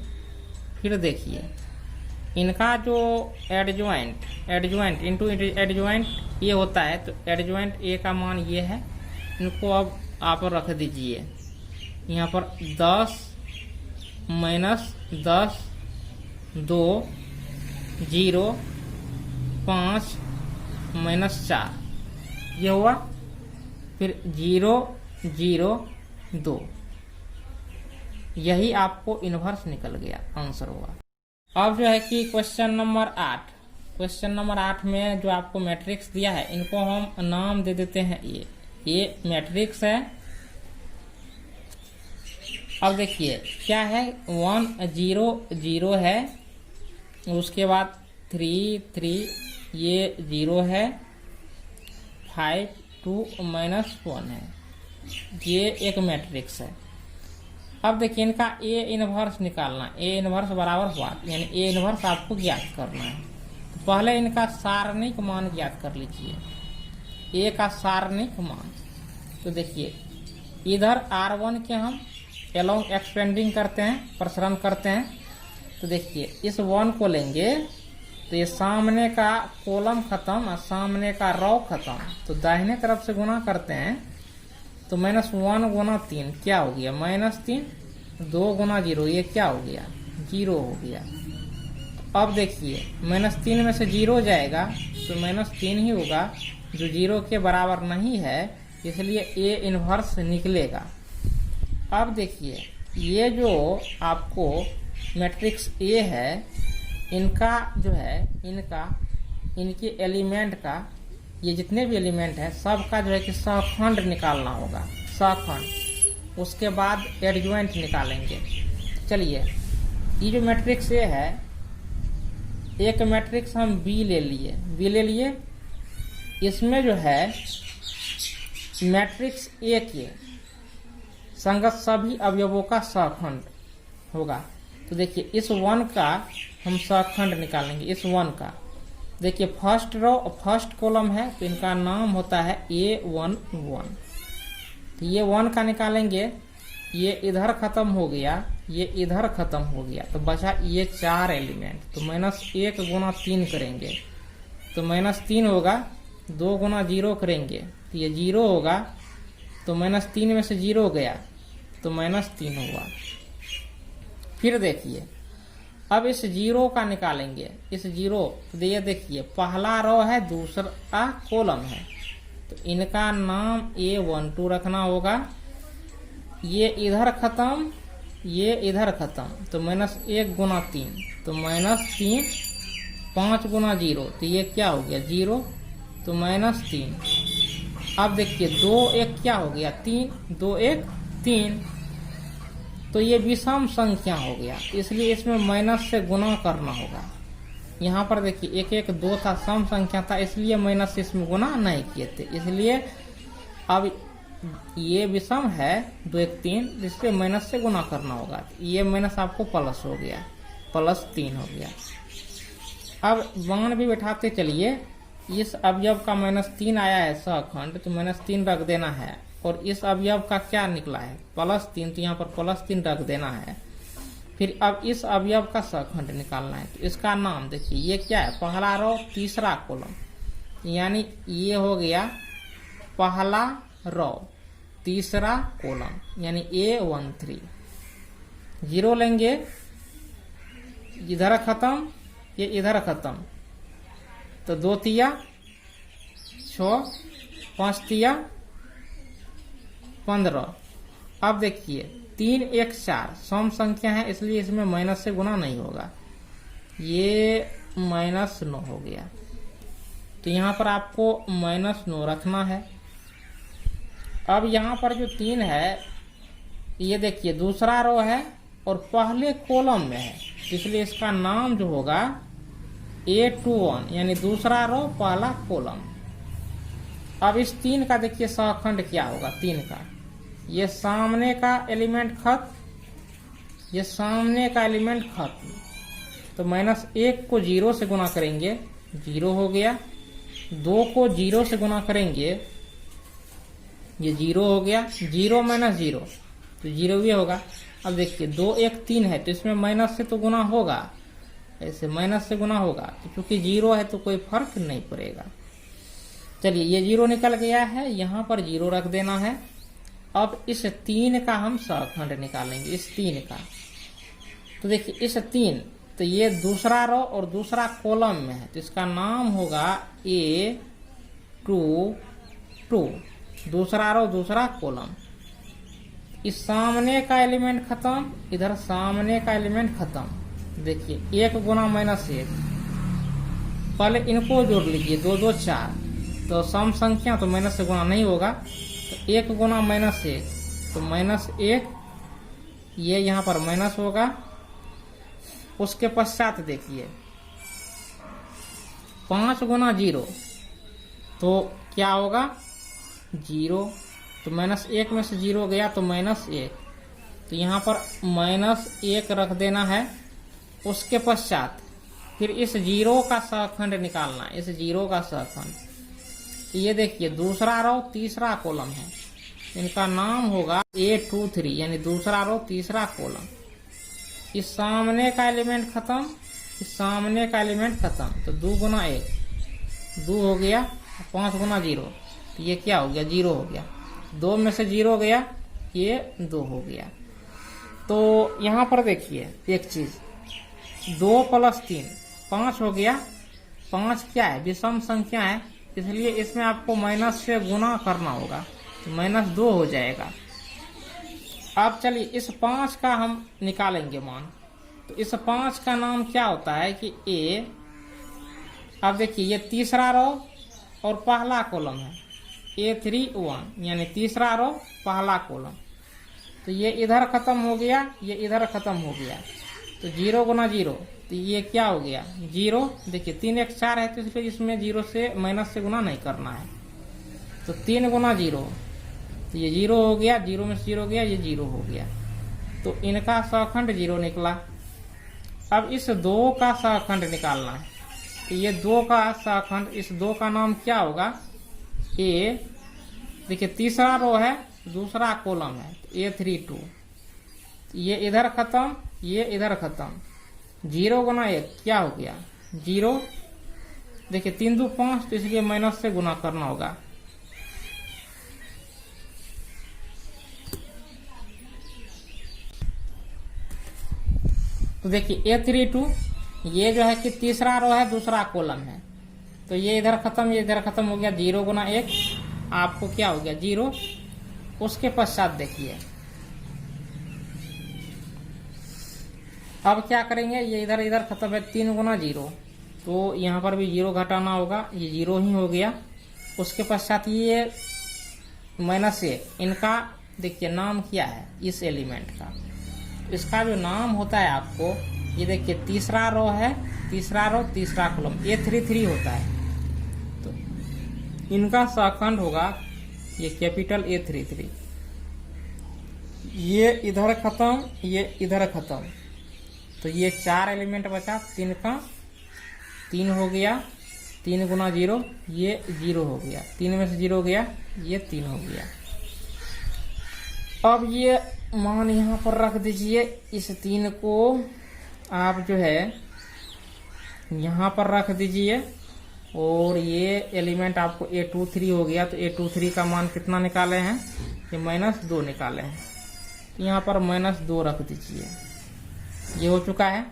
फिर देखिए इनका जो एडजॉइंट इनटू एडजॉइंट ये होता है, तो एडजॉइंट ए का मान ये है, इनको अब आप रख दीजिए यहाँ पर 10 -10 2 0 5 -4 ये हुआ। फिर 0 0 2 यही आपको इनवर्स निकल गया, आंसर हुआ। अब जो है कि क्वेश्चन नंबर 8 में जो आपको मैट्रिक्स दिया है इनको हम नाम दे देते हैं ये मैट्रिक्स है। अब देखिए क्या है 1 0 0 है, उसके बाद 3 3 ये 0 है, 5 2 -1 है, ये एक मैट्रिक्स है। अब देखिए इनका ए इनवर्स निकालना, ए इनवर्स बराबर हुआ यानी ए इनवर्स आपको ज्ञात करना है। तो पहले इनका सारणिक मान ज्ञात कर लीजिए, ए का सारणिक मान। तो देखिए इधर R1 के हम एलोंग एक्सपेंडिंग करते हैं, प्रसरण करते हैं। तो देखिए इस 1 को लेंगे तो ये सामने का कॉलम खत्म और सामने का रो खत्म, तो दाहिने तरफ से गुना करते हैं तो -1 गुना 3 क्या हो गया -3, 2 गुना 0 ये क्या हो गया 0 हो गया। अब देखिए -3 में से 0 जाएगा तो -3 ही होगा, जो 0 के बराबर नहीं है, इसलिए ए इनवर्स निकलेगा। अब देखिए ये जो आपको मैट्रिक्स ए है, इनका जो है इनके एलिमेंट का, ये जितने भी एलिमेंट है सबका जो है कि सहखंड निकालना होगा, सहखंड। उसके बाद एडजॉइंट निकालेंगे। चलिए ये जो मैट्रिक्स ए है, एक मैट्रिक्स हम बी ले लिए, इसमें जो है मैट्रिक्स ए के संगत सभी अवयवों का सहखंड होगा। तो देखिए इस 1 का हम सहखंड निकालेंगे, इस 1 का। देखिए फर्स्ट कॉलम है तो इनका नाम होता है A1 1। तो ये 1 का निकालेंगे, ये इधर खत्म हो गया, ये इधर खत्म हो गया, तो बचा ये 4 एलिमेंट। तो -1 गुना 3 करेंगे तो -3 होगा, 2 गुना 0 करेंगे तो ये 0 होगा, तो -3 में से 0 गया तो -3 हुआ। फिर देखिए अब इस 0 का निकालेंगे, इस 0 तो ये देखिए पहला रो है, दूसरा कॉलम है, तो इनका नाम A1 2 रखना होगा। ये इधर खत्म, ये इधर खत्म, तो -1 गुना 3 तो -3, 5 गुना 0 तो ये क्या हो गया 0, तो -3। अब देखिए 2 1 क्या हो गया 3, 2 1 3, तो ये विषम संख्या हो गया, इसलिए इसमें माइनस से गुना करना होगा। यहाँ पर देखिए 1 1 2 था, सम संख्या था, इसलिए माइनस से इसमें गुना नहीं किए थे, इसलिए अब ये विषम है 2 1 3, जिससे माइनस से गुना करना होगा। ये माइनस आपको प्लस हो गया, +3 हो गया। अब मान भी बैठाते चलिए, इस अवयव का -3 आया है सहखंड, तो -3 रख देना है, और इस अवयव का क्या निकला है +3, तो यहाँ पर +3 रख देना है। फिर अब इस अवयव का सहखंड निकालना है, तो इसका नाम देखिए ये क्या है, पहला रो तीसरा कॉलम, यानी ये हो गया पहला रो तीसरा कॉलम, यानी A1 3। 0 लेंगे, इधर खत्म, ये इधर खत्म, तो 2 तिया 6, 5 तिया 15। अब देखिए 3 1 4 सम संख्या है, इसलिए इसमें माइनस से गुना नहीं होगा, ये -9 हो गया, तो यहाँ पर आपको -9 रखना है। अब यहाँ पर जो 3 है ये देखिए दूसरा रो है और पहले कॉलम में है, इसलिए इसका नाम जो होगा A21 यानी दूसरा रो पहला कॉलम। अब इस 3 का देखिए सहखंड क्या होगा। 3 का ये सामने का एलिमेंट खत्म, ये सामने का एलिमेंट खत्म, तो -1 को 0 से गुना करेंगे 0 हो गया, 2 को 0 से गुना करेंगे ये 0 हो गया, 0 - 0 तो 0 भी होगा। अब देखिए 2 1 3 है तो इसमें माइनस से तो गुना होगा, ऐसे माइनस से गुना होगा, तो क्योंकि 0 है तो कोई फर्क नहीं पड़ेगा। चलिए ये 0 निकल गया है, यहाँ पर 0 रख देना है। अब इस 3 का हम सहखंड निकालेंगे, इस 3 का। तो देखिए इस 3 तो ये दूसरा रो और दूसरा कॉलम में है, तो इसका नाम होगा A22, दूसरा रो दूसरा कॉलम। इस सामने का एलिमेंट खत्म, इधर सामने का एलिमेंट खत्म। देखिए 1 गुना -1, पहले इनको जोड़ लीजिए, 2 2 4, तो सम संख्या तो माइनस से गुना नहीं होगा, तो 1 गुना -1 तो -1, ये यहाँ पर माइनस होगा। उसके पश्चात देखिए 5 गुना 0 तो क्या होगा 0, तो -1 में से 0 गया तो -1, तो यहाँ पर -1 रख देना है। उसके पश्चात फिर इस 0 का सहखंड निकालना है, इस 0 का सहखंड। ये देखिए दूसरा रो तीसरा कॉलम है, इनका नाम होगा A23 यानी दूसरा रो तीसरा कॉलम। इस सामने का एलिमेंट खत्म, इस सामने का एलिमेंट खत्म, तो 2 गुना 1 2 हो गया, 5 गुना 0 तो ये क्या हो गया 0 हो गया, 2 में से 0 गया ये 2 हो गया। तो यहाँ पर देखिए एक चीज, 2 + 3 5 हो गया। 5 क्या है विषम संख्या है, इसलिए इसमें आपको माइनस से गुना करना होगा, तो -2 हो जाएगा। अब चलिए इस 5 का हम निकालेंगे मान, तो इस 5 का नाम क्या होता है कि A। अब देखिए ये तीसरा रो और पहला कॉलम है, A31 यानी तीसरा रो पहला कॉलम, तो ये इधर खत्म हो गया, ये इधर खत्म हो गया, तो 0 गुना 0 तो ये क्या हो गया 0। देखिए 3 1 4 है, तो इसलिए इसमें 0 से माइनस से गुना नहीं करना है, तो 3 गुना 0 तो ये 0 हो गया, 0 में से 0 गया ये 0 हो गया, तो इनका सहखंड 0 निकला। अब इस 2 का सहखंड निकालना है, तो ये 2 का सहखंड, इस 2 का नाम क्या होगा A। देखिए तीसरा रो है दूसरा कॉलम है, तो A32, ये इधर खत्म ये इधर खत्म, 0 गुना 1 क्या हो गया 0। देखिए 3 2 5 तो इसलिए माइनस से गुना करना होगा, तो देखिए A32 ये जो है कि तीसरा रो है दूसरा कॉलम है, तो ये इधर खत्म ये इधर खत्म हो गया, 0 गुना 1 आपको क्या हो गया 0। उसके पश्चात देखिए अब क्या करेंगे, ये इधर इधर खत्म है, 3 गुना 0 तो यहाँ पर भी 0 घटाना होगा, ये 0 ही हो गया। उसके पश्चात ये -1, इनका देखिए नाम क्या है इस एलिमेंट का, इसका जो नाम होता है आपको, ये देखिए तीसरा रो है तीसरा रो तीसरा कॉलम A33 होता है, तो इनका सहखंड होगा ये कैपिटल A33। ये इधर खत्म ये इधर खत्म, तो ये 4 एलिमेंट बचा, 3 का 3 हो गया, 3 गुना 0 ये 0 हो गया, 3 में से 0 गया ये 3 हो गया। अब ये मान यहाँ पर रख दीजिए, इस 3 को आप जो है यहाँ पर रख दीजिए, और ये एलिमेंट आपको A23 हो गया, तो A23 का मान कितना निकाले हैं ये -2 निकाले हैं, तो यहाँ पर -2 रख दीजिए, ये हो चुका है।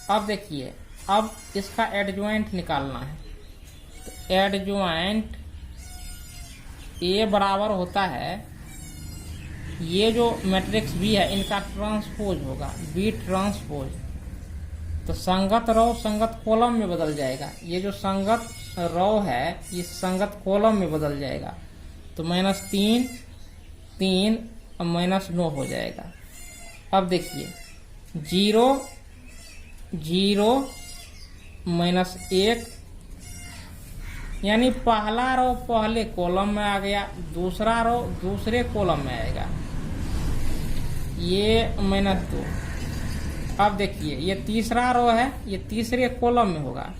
अब देखिए अब इसका एडजॉइंट निकालना है, तो एडजॉइंट A बराबर होता है, ये जो मैट्रिक्स B है इनका ट्रांसपोज होगा B ट्रांसपोज, तो संगत रो संगत कॉलम में बदल जाएगा, ये जो संगत रो है ये संगत कॉलम में बदल जाएगा, तो -3 3 और माइनस 9 हो जाएगा। अब देखिए 0 0 -1 यानी पहला रो पहले कॉलम में आ गया, दूसरा रो दूसरे कॉलम में आएगा, ये -2। अब देखिए ये तीसरा रो है, ये तीसरे कॉलम में होगा,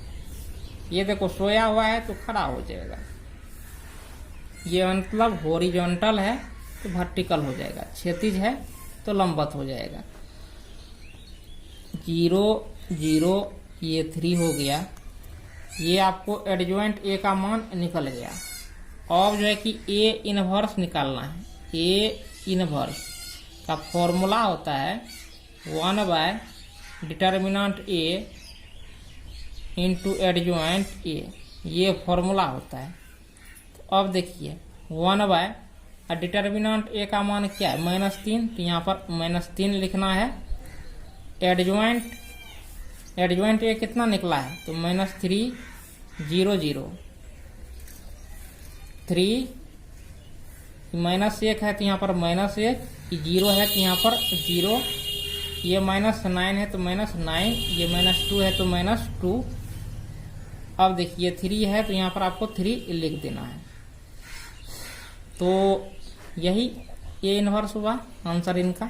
ये देखो सोया हुआ है तो खड़ा हो जाएगा, ये मतलब हॉरिजॉन्टल है तो वर्टिकल हो जाएगा, क्षैतिज है तो लंबवत हो जाएगा। 0 0 ये 3 हो गया, ये आपको एडजॉइंट ए का मान निकल गया। अब जो है कि ए इनवर्स निकालना है। ए इनवर्स का फॉर्मूला होता है 1/डिटर्मिनेंट ए इंटू एडजॉइंट ए, ये फॉर्मूला होता है। तो अब देखिए 1/डिटर्मिनेंट ए का मान क्या है, -3, तो यहाँ पर -3 लिखना है। एडजॉइंट ए कितना निकला है, तो -3 0 0 3 -1 है तो यहाँ पर -1, 0 है तो यहाँ पर 0, ये -9 है तो -9, ये -2 है तो -2। अब देखिए 3 है तो यहाँ पर आपको 3 लिख देना है। तो यही ए इनवर्स हुआ आंसर इनका।